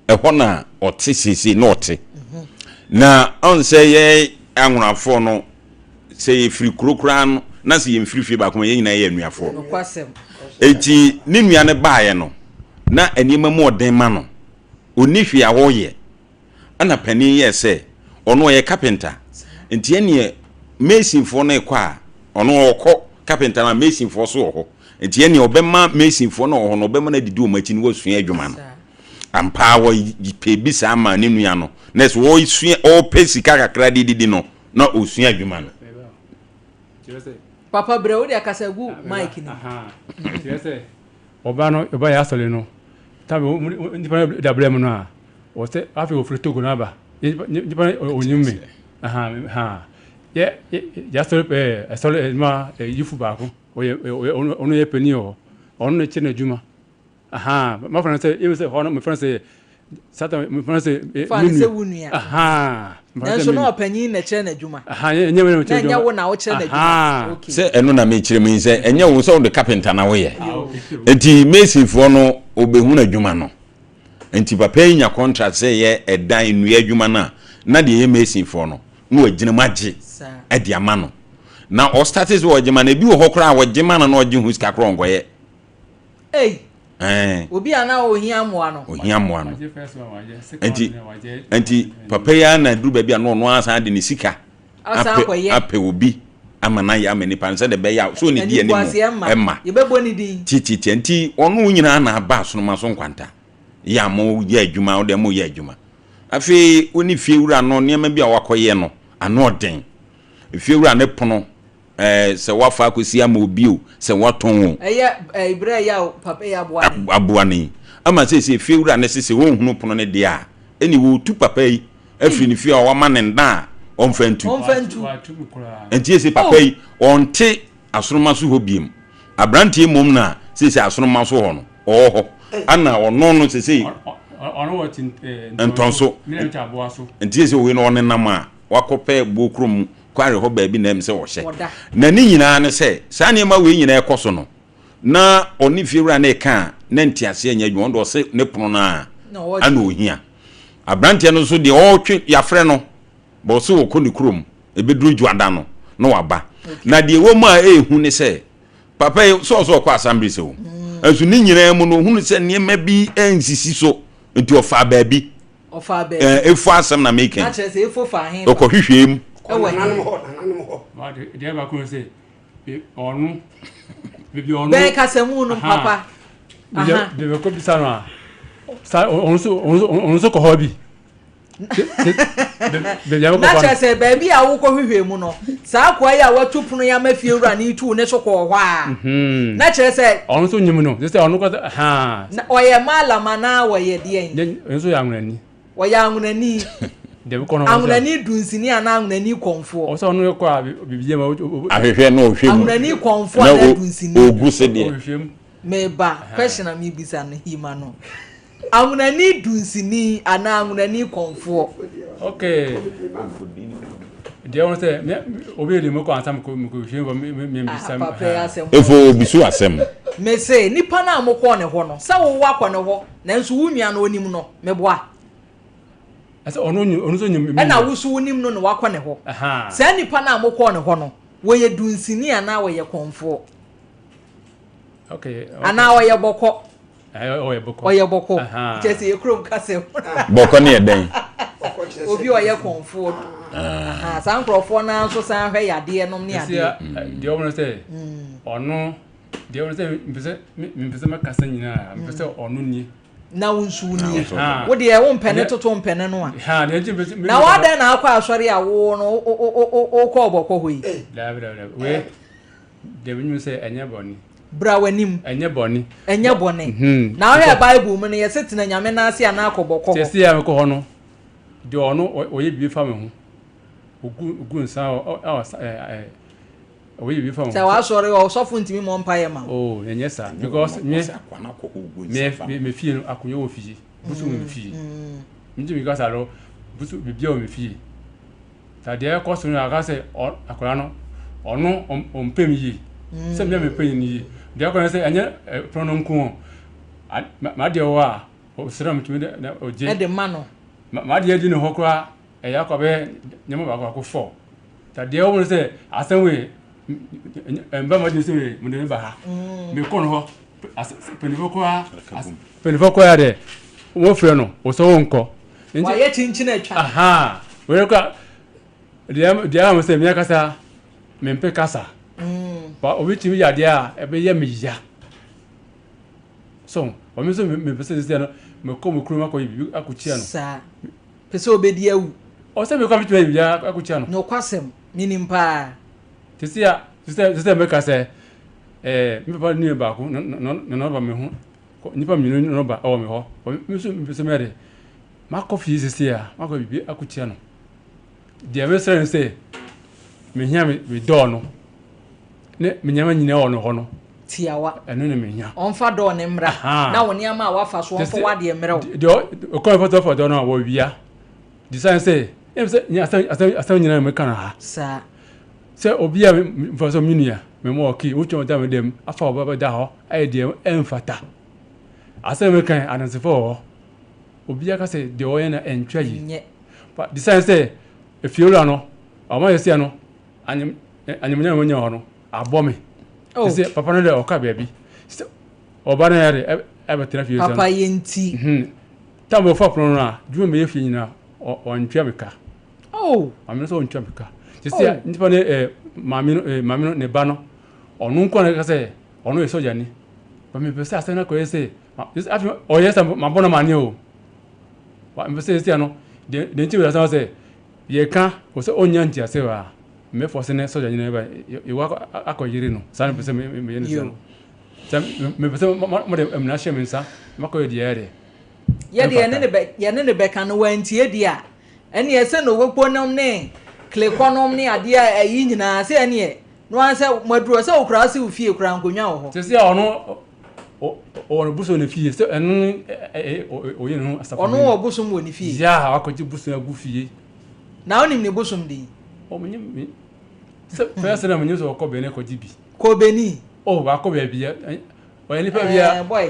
ho na o te sisi na o te na on say ye anwurafo no say free krokra no na say ye free free ba ko ye nyina ye anuafo no kwasem enti ni nua ne baaye no na anima mu oden ma no oni hwe a wo ye ana pani ye say ono ye carpenter enti ene mason fo na kwa ono okọ carpenter na mason fo so ho enti ene obema mason fo na ho no obema na didi o machi ni wo sua adwuma no ampa wo pe bi sa ma ne nua no na so wo sua o pesika kakra didi no na o sua adwuma no papa bre wo de akasagu mike ni yes oba no oba ya sole no tabe nipa da blem no a o se afi o frito go na ba nipa onyume ya sole ma yifu ba ko ono ye peni o ono ne chene juma ma fana se e se hono me fana se sata me fana se wunia na so no panyin na chene juma enye me chene juma na wo na wo chene juma okay se eno na me chire me se enye wo so de carpenter na wo ye enti mason fo no obehu na juma no enti papa nya contract se ye edan nua adwuma na de ye mason fo no no agina magye ade ama no na o started wo agima na bi wo hokra wo agima na oje hu sika kro ngoye obi ana ohia moa no enti papa ya na duru ba bia no asa de ne sika ape obi ama na ya amani panse de be ya so ne die ne emma ye bebo ni din titi enti onu nyina na aba so no maso nkwanta ya mo ye adwuma o de mo ye adwuma afi oni fiewura no niam bia wakoye no ano den fiewura ne pono se wafa akosi ama obi o se waton ibra ya papa ya abuani ama se fiewura ne se wonhunu pono ne de a eni wo tu papa yi afi ni fie a wama ne nda onfantu enti ese papa yi onte asoroma so hobiem abrantie mom na se asoroma so ho no oho ana ono no se ono what entonso enti ese we no one nam a wakope bokrum kware ho baabi na em se wo hye na ni nyina ne se sa ne ma we nyina ekoso no na oni fiewura na eka na ntiase anya dwo ndo se ne pono na ana ohia abrantie no so de otwe yafre no bo so wo koni krom ebeduru juada no no waba na de wo ma ehu ne se papa so kwa assembly se wo asu ni nyina mu no hunu se ne ma bi ensisi so nti ofa baabi efu asem na making na chese efu fa hin okohwehwem nanam ho de ba ko se onu bibi onu ben kasemu no papa de ko bisa no sa onu so ko hobi na chese baabi a wo ko hwehwem no sa kwa ya watupono ya mafiewura ni tu ne so ko ho a na chese onu so nyim no se onu ko oye malama na oye de en onu so ya ngunani oye angunani de ko no angunani dunsini ana angunani konfo o so onu ko a bibiye ma ahwehwe no ohwem angunani konfo na dunsini ogu se de meba question am ibisa no hima no angunani dunsini ana angunani konfo okay de on se obi de mo ko ansam ko hwem me bisam efo bisu asem me say nipa na amokọ ne ho no sa wo wakọ ne ho nanso wunua no onim no meboa asa onu so nyim na wusu wonim no wakọ ne ho sa nipa na amokọ ne ho no wo ye dunsini ana wo ye konfo okay ana wo ye bokọ o ye bokọ chese ye krom kase bokọ ne den obi o ye konfo sa nkrofo na so san hwe yade nom ne ade de o no say onu de o no say mpese makasa nyina mpese onu ni na wonsu ni wo de e wo mpene toto mpene no a na wa da na akwa asori a wo no o ko obokọ hoyi la we de binyu say enye boni bra wanim enye boni na o he bible mu no ye setena nyame na ase ana akobokọ se ya me ko ho no de ono oye bi fa me ho ogu nsa oye bi fa me se wa sori o sofo ntimi mo mpaye ma enye sa because me fie akunyo wo fie busu me fie nti because alo busu bibia o me fie Tadia costume I say or Akorano or no on Pemi. Some young penny. The Akorano say, and yet pronoun coon. My dear, or serum to me or Jay the mano. My dear Dino Hokra, a Yakobe, Yamako 4. Tadia always say, I say we and Bama say, Muneba. Me con ho as Penvoqua there. Wofreno, or so uncle. Why yet in Chinach? Aha, where got the arm say, Miacasa, Mempe Casa. But which we are there, every year, Mija. So, or Mr. Mrs. Mokomo Kruma, Akuchiano. Sir, Peso Bedia, or some come to Akuchiano. No quasem, meaning pa. To see a sister Mecca say, me near Baku, no over me. Nipa mi no ba o me ho mi so mi mere ma coffee is here ma ko bi akutia no dia me say me hia me do no ne me nyama nyina o no ho no tiawa eno ne me hia on fa do ne mra na woni ama wa fa so on fa wade mra o ko photo for do no wo wia design say em say nya asa nyina me kana ha sa say obi a me for so minia me mo okay wo chon da me dem afa oba da ho ai de emfata asa me kan anansefo obi aka say de oye na entwa yi but the sense say if you no o ma yesi no anyem nya mo nya ho no abo me say papa no de o ka bia bi oba na yare e betra fi yesi papa yenti tambo fa pro no a dwuma me yefi nyina o ntwa me ka amino so ntwa me ka say nipa ne mami no ne ba no onu nko na ka say onu e soja ni ba me pese asa na ko say this after oh yes my bona mani o wa me say no de nti we say ye ka o say onya nti ase wa me force ne soja nyina ba ye wa akoyiri no san pese me ye ne so sam me pese mo de emna hye me nsa makoy de yare ye de ne be kan wa nti e dia ene ye se no wekpo nom ne klekonom ne ade a yi nyina se ene ye no an se maduro se okura se ufie kura nkonwa wo ho se se ono o buso ne fie se enu o ye no asafa ono o buso mo ne fie ya akoji buso agu fie na onim ne buso mdi o munye mi se first na munye so ko be ne ko jibi ko beni o ba ko be bia o ye ni pa bia boy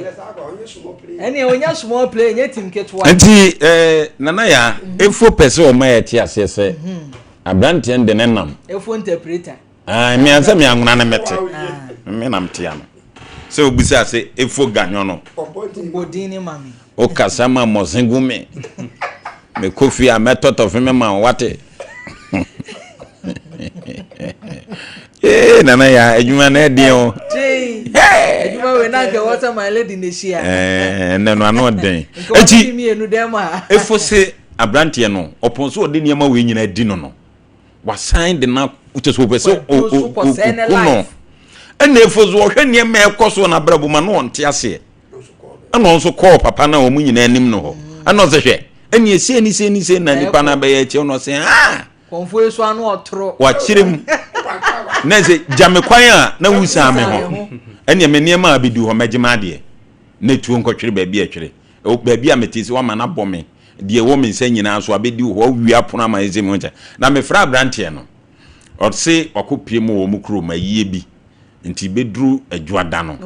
eni onya small play nye team ketwa enti nana ya efo pese o ma yeti ase se abrante de nenam efo interpreter mi ansa mi anguna na mete mi nam tia no se obusa se efo ganyo no bodini mami o kasama mozingume me kofi a metoto fe me ma wate nana ya adwuma na edin o adwuma we na ke water my lady neshia neno ano den eti mi enu dem ha efo se abrante no oponso odi niam we nyina edi no wasan de na uteso pese o ene efo zo hwe niam ekoso na brabo ma no onte ase ana onso call papa na o mu nyina anim no ho ana ze hwe ene ese na nipa na be ya eche no se konfo eso anu otro wa chirem na ze jame kwan a na wusa me ho ene me niam a bidu ho magima de na tuo nkotwere ba bi atwere o ba bi a metisi wa ma na bome de wo me nsa nyina so abedi ho wi apono ma ezem ncha na me fra brantie no o se wakopie mu wo mu kuro ma yie bi nti bedru adwada no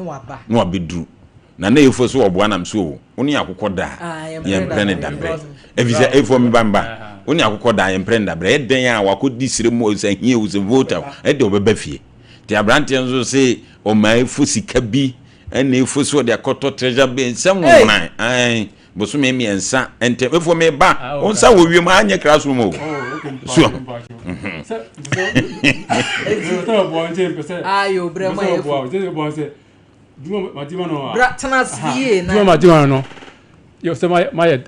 no abedru na efo so oboa nam so oni akokoda yempre ne dambre evisa efo mi bamba oni akokoda yempre ne dambre eden a wakodi sire mu o se hie o se voter ede obeba fie ti abrantie nso se o ma efo sika bi ene efo so de akoto treasure be nsam wona boso me miensa ente efo me ba onsa wo wiem anye classroom o so ayo brema efo duma madima no bra transfie na duma madima no yo se my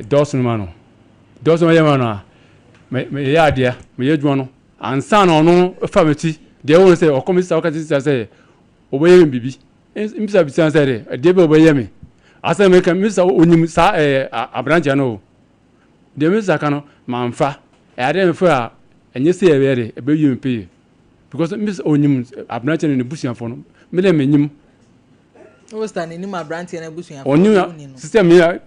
dosun ma no me ya dia me ye dwon no ansa no no fa meti de won se o komisa o ka ti say oboye bibi mbisa bisa say de be oboye me asa me kan mbisa onyim sa abranche no de mbisa ka no manfa ade me fa enye se ewere ebe yim pe because mbisa onyim abranche no ne busianfo no me le menyim o stand ni ma brand na busuan onyim system ya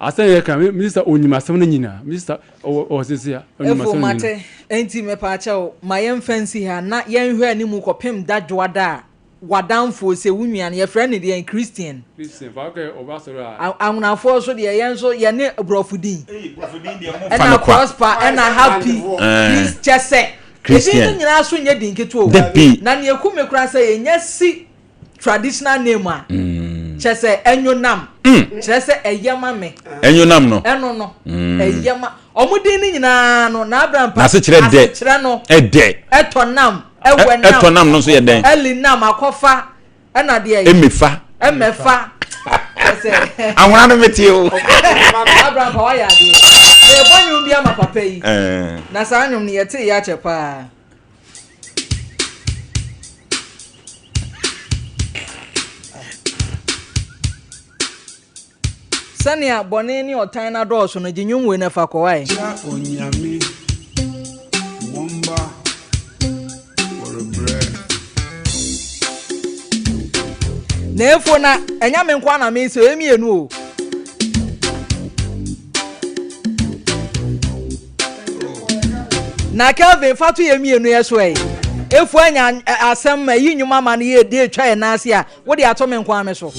Asa ka minister onymasem na nyina minister o sesia onymasem na mate enti me pa acha ma yem fancy ha na yen hwe animu kopem dadwoada wadamfo se wunua ye friend de Christian fa ka obasoro anunafo so de yen so ye ne brofudin de na prosper and happy please chese Christian nyina so nye din keto na ne ekume kura se ye si traditional name a chese enyonam chese eyema me enyonam no eno no eyema omudin ni nyina no na Abraham pa na se kire no ede etonam etonam no so ye den elinam akofa ena de emefa chese awona no meti o Abraham pa wa ya de e bonyu bia ma papa yi na sa anyum ne yete ya chepa Sania boneni otan na do so no ginyum we na fa kwai onyame womba worobre nefo na enyame nkwa na me so emienu o na Kelvin fatu emienu yeso efu anya asem ma yi nyuma ma na ye de twa e na ase a wo de ato me nkwa me so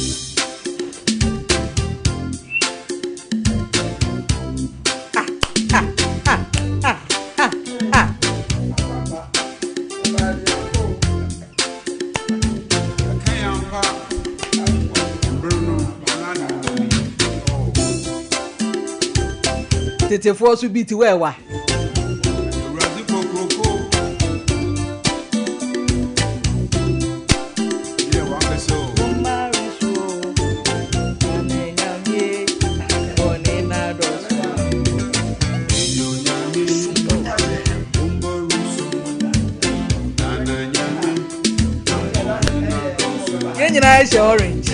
tete fo so biti wewa Nyina is orange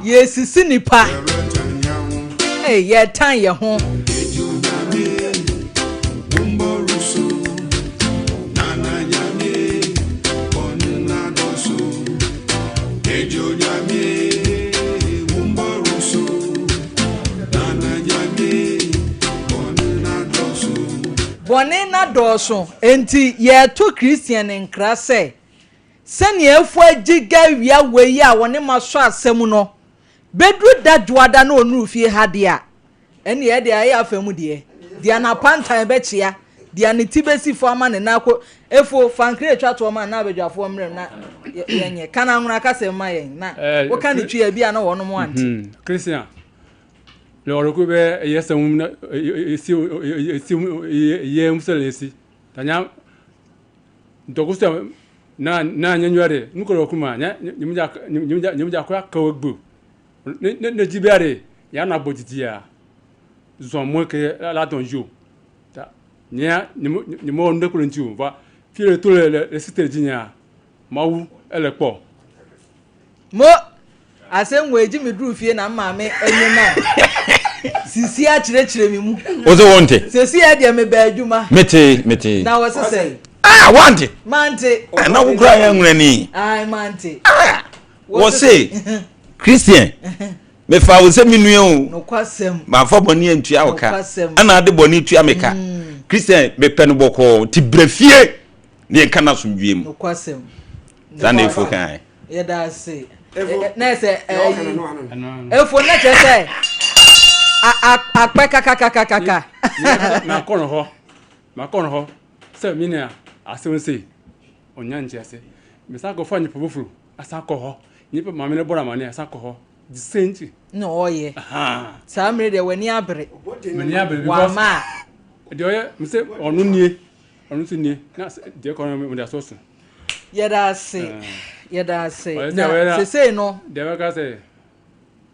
yes sinipa ye tan ye ho bone na doso enti ye to Christian nkra se sani efu agiga wia weyi a woni maso asem no bedru dadwoada na onu fie ha de a ene ye de ayi afemu de dia na pantan bechia dia ne tibesi fo ama ne na ko efu fankre twa to ma na abedwafo mre na yenye kana nwura kase ma yen na wo kan ne twa bia na wono mo anti Christian le oroku be yesam na esi ye mselesi tanya ndokusta na nyanyware nukoro kuma nya nyimja kwa kawgbu ne jibiare ya na bojitia zomo ke la donjo ta nya ni mo ndekuro ntiu va fire to le sister jinya mawu elepo mo asem weji midru fie na maame enyema sisi a chire mi mu ozo wonte sisi e de me ba adwuma mete na wo sese wante mante na wo kura ya nwrani ai mante wo say Christian me fa wo se minue o no kwasem ma fa boni antua wo ka ana ade boni tua me ka Christian me pe no boko ti brefie ne kan na somdwie mu no kwasem zane fo kan ye da say na se efo na che say akpekakakakaka na kono ho se minia asonse onyanche ase mesa go fanyi pobofuru asako ho nipa mame ne bora mane asako ho disenti no oye samre de wani abre wa ma de oye mse onu nie na de kono me de asoso yeda se na se no de we ka se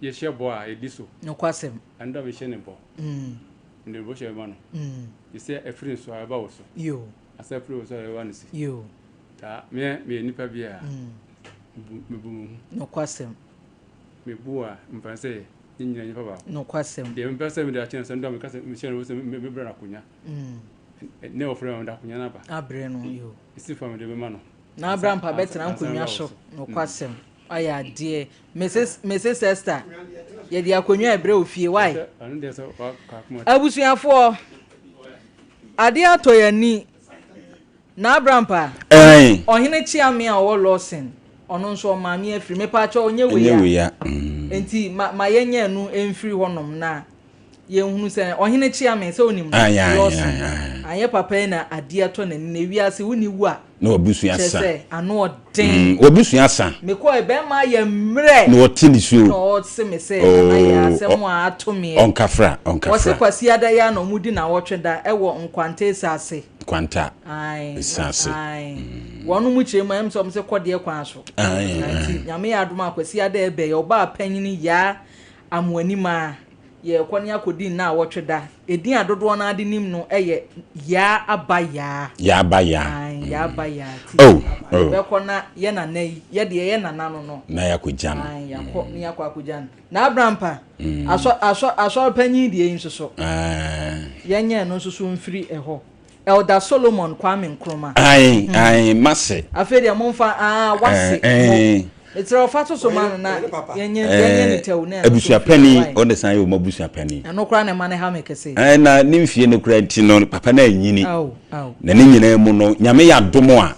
ye shebo a ediso no kwasem anda we shene bo ndi bo she ma no you say a free so aba wo so yo asapro so e wan si yo me nipa bia me bu no kwasem me bu a mfa say nyina nipa ba no kwasem de mpa say me da chen ndo me kasa me chen wo say me bra kunya ne ofre me da kunya na ba abre no yo isi fa me de be ma no na Abraham pa betra nkonwa so no kwasem aya de Mrs Esther ye de akonwa ebre ofie why abusuafo ade atoyani na Abraham pa ohene chiame a wo losin ono nso maami afiri me pa cha onye we ya enti ma yenye nu emfiri honom na yenhunu se ohene chiame se onim losin aye papa na ade ato na ne wiase woni wu a na obusua sa se ano odin obusua sa me ko e be ma ye mre na otini su no se me se na ya asem a atome onkafra wose kwasi ada ya no mudi na wotweda e wo nkwante sase kwanta ai sase wonu mu chire ma em se kode kwan so ai nyame ya adoma kwasi ada e be ye oba panyini ya amwanima ye kwani akodi na wotweda edin adodo na ade nim no eye ya abaya ya abaya ya abaya be kona ye na nei ye de ye na nano no na yakojan ya ko ni akwakojan na Abraham pa aso panyin de yin soso yenye no soso mfiri eho Elder Solomon Kwame Nkrumah ai masse afedi amonfa wase etro fato so man na yenye ni tew na abusua pani on the sign of abusua pani no kra na man ha mekese na nimfie no kra ti no papa na anyini na ne nyina mu no nyame ya domo a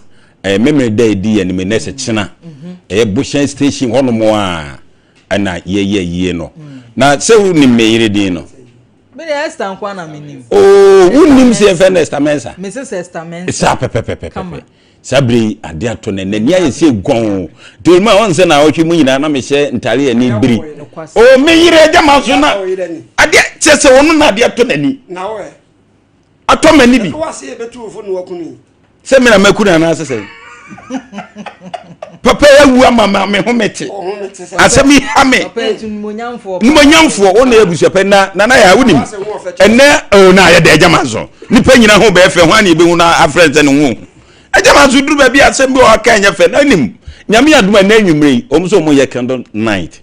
memre da edi ya ni menese china Bushen station hono mo a na ye no na se wu ni meyire din no me dey Esther nkwa na menim unim se Esther mensa Mrs Esther mensa sa pepe sabri ade ato ne nani ayese gon to ma won se na otwe mu nyina na me hye ntare ya ni biri meyire jama so na ade chese wonu na ade ato nani na wo ato mani bi wa se betu fo no wakunu se me na makuna na sese papa ya wu ama me ho mete asemi ha me papa etumonyamfo ona ebusua pe na ya wunim enne na ya de jama so nipa nyina ho be fe ho ani be hu na afrente ne hu ejama so duru ba bi asem bi o kan nya fe na nim nyame aduma na anwumre omso mo ye candle night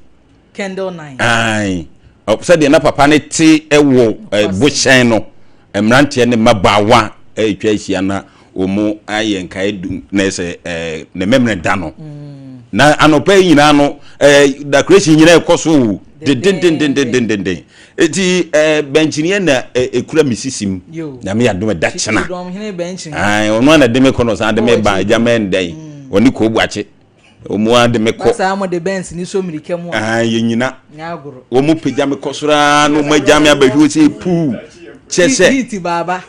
ai opsa de na papa ne ti ewo Bushen no emrante ne mabawa etwa hia na omo ayen kai du na se ne memre da no na anopa nyina no da creation nyina ekoso den eti benchini na ekura misisim na me adom da chena ai ono na de me kono sa de me ba jamen dai oni ko buache omo ade me ko sa mo de bench ni so mirike mu ai nyina nyagoro omo pejame kosora no majame abahwo se pu chese hiti baba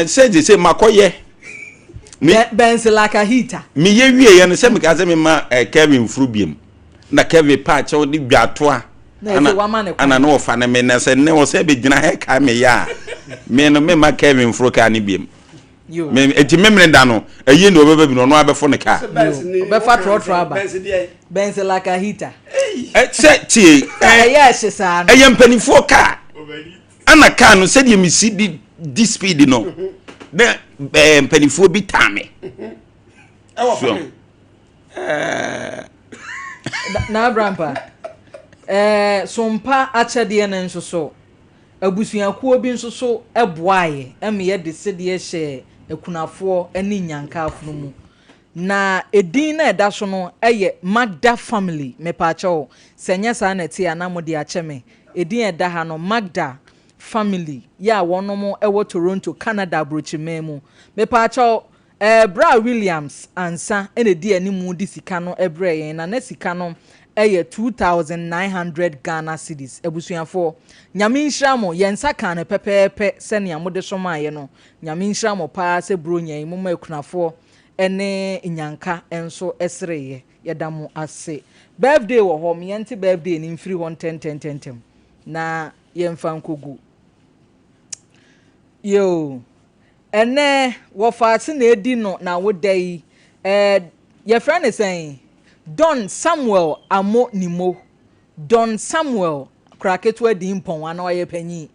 se makoye bench like a heater mi ye wie ye no se me ka se me ma Kevin Frubiem na Kevin Patch o di dwato ana no fa na me na se ne wo se be gina he ka me ya me no me ma Kevin Fruka ni biem me eti memre da no ayi no obeba bi no no abefo ne ka obefa trotro aba benz like a heater se tie yes sa no empanifo ka ana ka no se de mi si di speed no na empanifo bi tame na Abraham pa sompa achade na nso so abusuakuo bi nso so eboaye eme de sede hye ekunafo ani nyanka afunu mu na edin na eda so no eye Magda family me pa chawo senya sa na ti anamode acheme edin eda ha no Magda family ya wonomo ewo Toronto Canada brochimemu me pa chawo Bra Williams ansa ene di animu di sika no ebre yen na sika no eye 2900 Ghana cedis ebusuafo nyame nhramo yensa kan ne pepepe sene amode somaye no nyame nhramo pa se bronya mu ma ekunafo ene nyanka enso esreye yedamu ase birthday wo ho me yenti birthday ni mfiri 110 na yemfa nkogu yo ene wo faati na edi no na wodai ye friend is saying Don Samuel Amo Nimo Don Samuel kraketu edi mpon ana oye panyi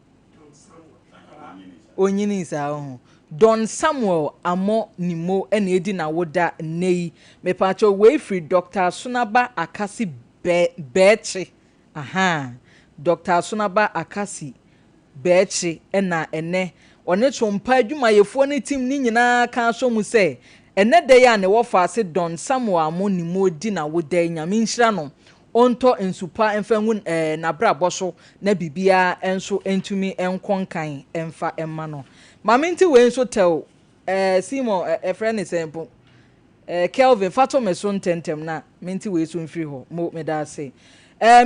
onyini saa ho Don Samuel Amo Nimo ene edi na woda nei mepacho we free Dr. Sunaba Akasi Beche aha Dr. Sunaba Akasi Beche ena ene one chompa adwumayefo ne team ni nyina ka so mu se ene de ya ne wo fa se Don Samuel Amo Nimo di na woda nyame nhira no onto ensupa emfangu na bra boso na bibia enso entumi enkonkan emfa emma no maminti we enso tel Simon friend example Kelvin fato me so ntentem na minti we so mfiri ho mo me da say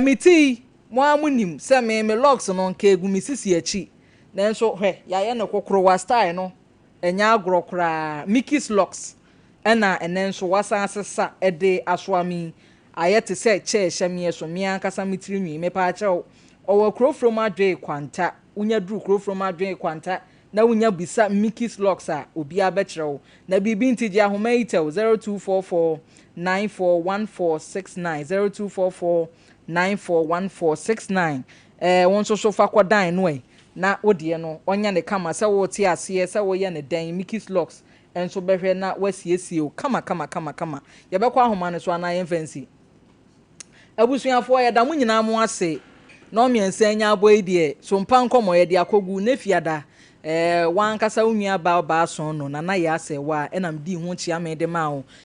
miti mo amunim se me locks no nka egu misisi achi na enso hwe ya ye ne kokoro wa style no enya agro kra Mickey's locks ena enenso wasa asesa ede aswami ayete se che hye so me ankasa mitiri nwi me pa akyerɛw owo krofrom adwe kwanta unya dru krofrom adwe kwanta na unya bisa Mickey's locks a obi abekyerɛw na bibi ntiji ahoma itel 0244941469 0244941469 won so fa kwadan no na odie no onya ne kama se wo tie ase se wo ye ne dan Mickey's locks enso behwe na wasiesie o kama ye bekọ ahoma ne so anaye fancy abusuafo ya da munyina mo ase no miensa anya aboy die Sompa Nkomo ye de akogu na fiada wan kasa unua ba son no na Yaa Serwaah enam di ho chia me de ma o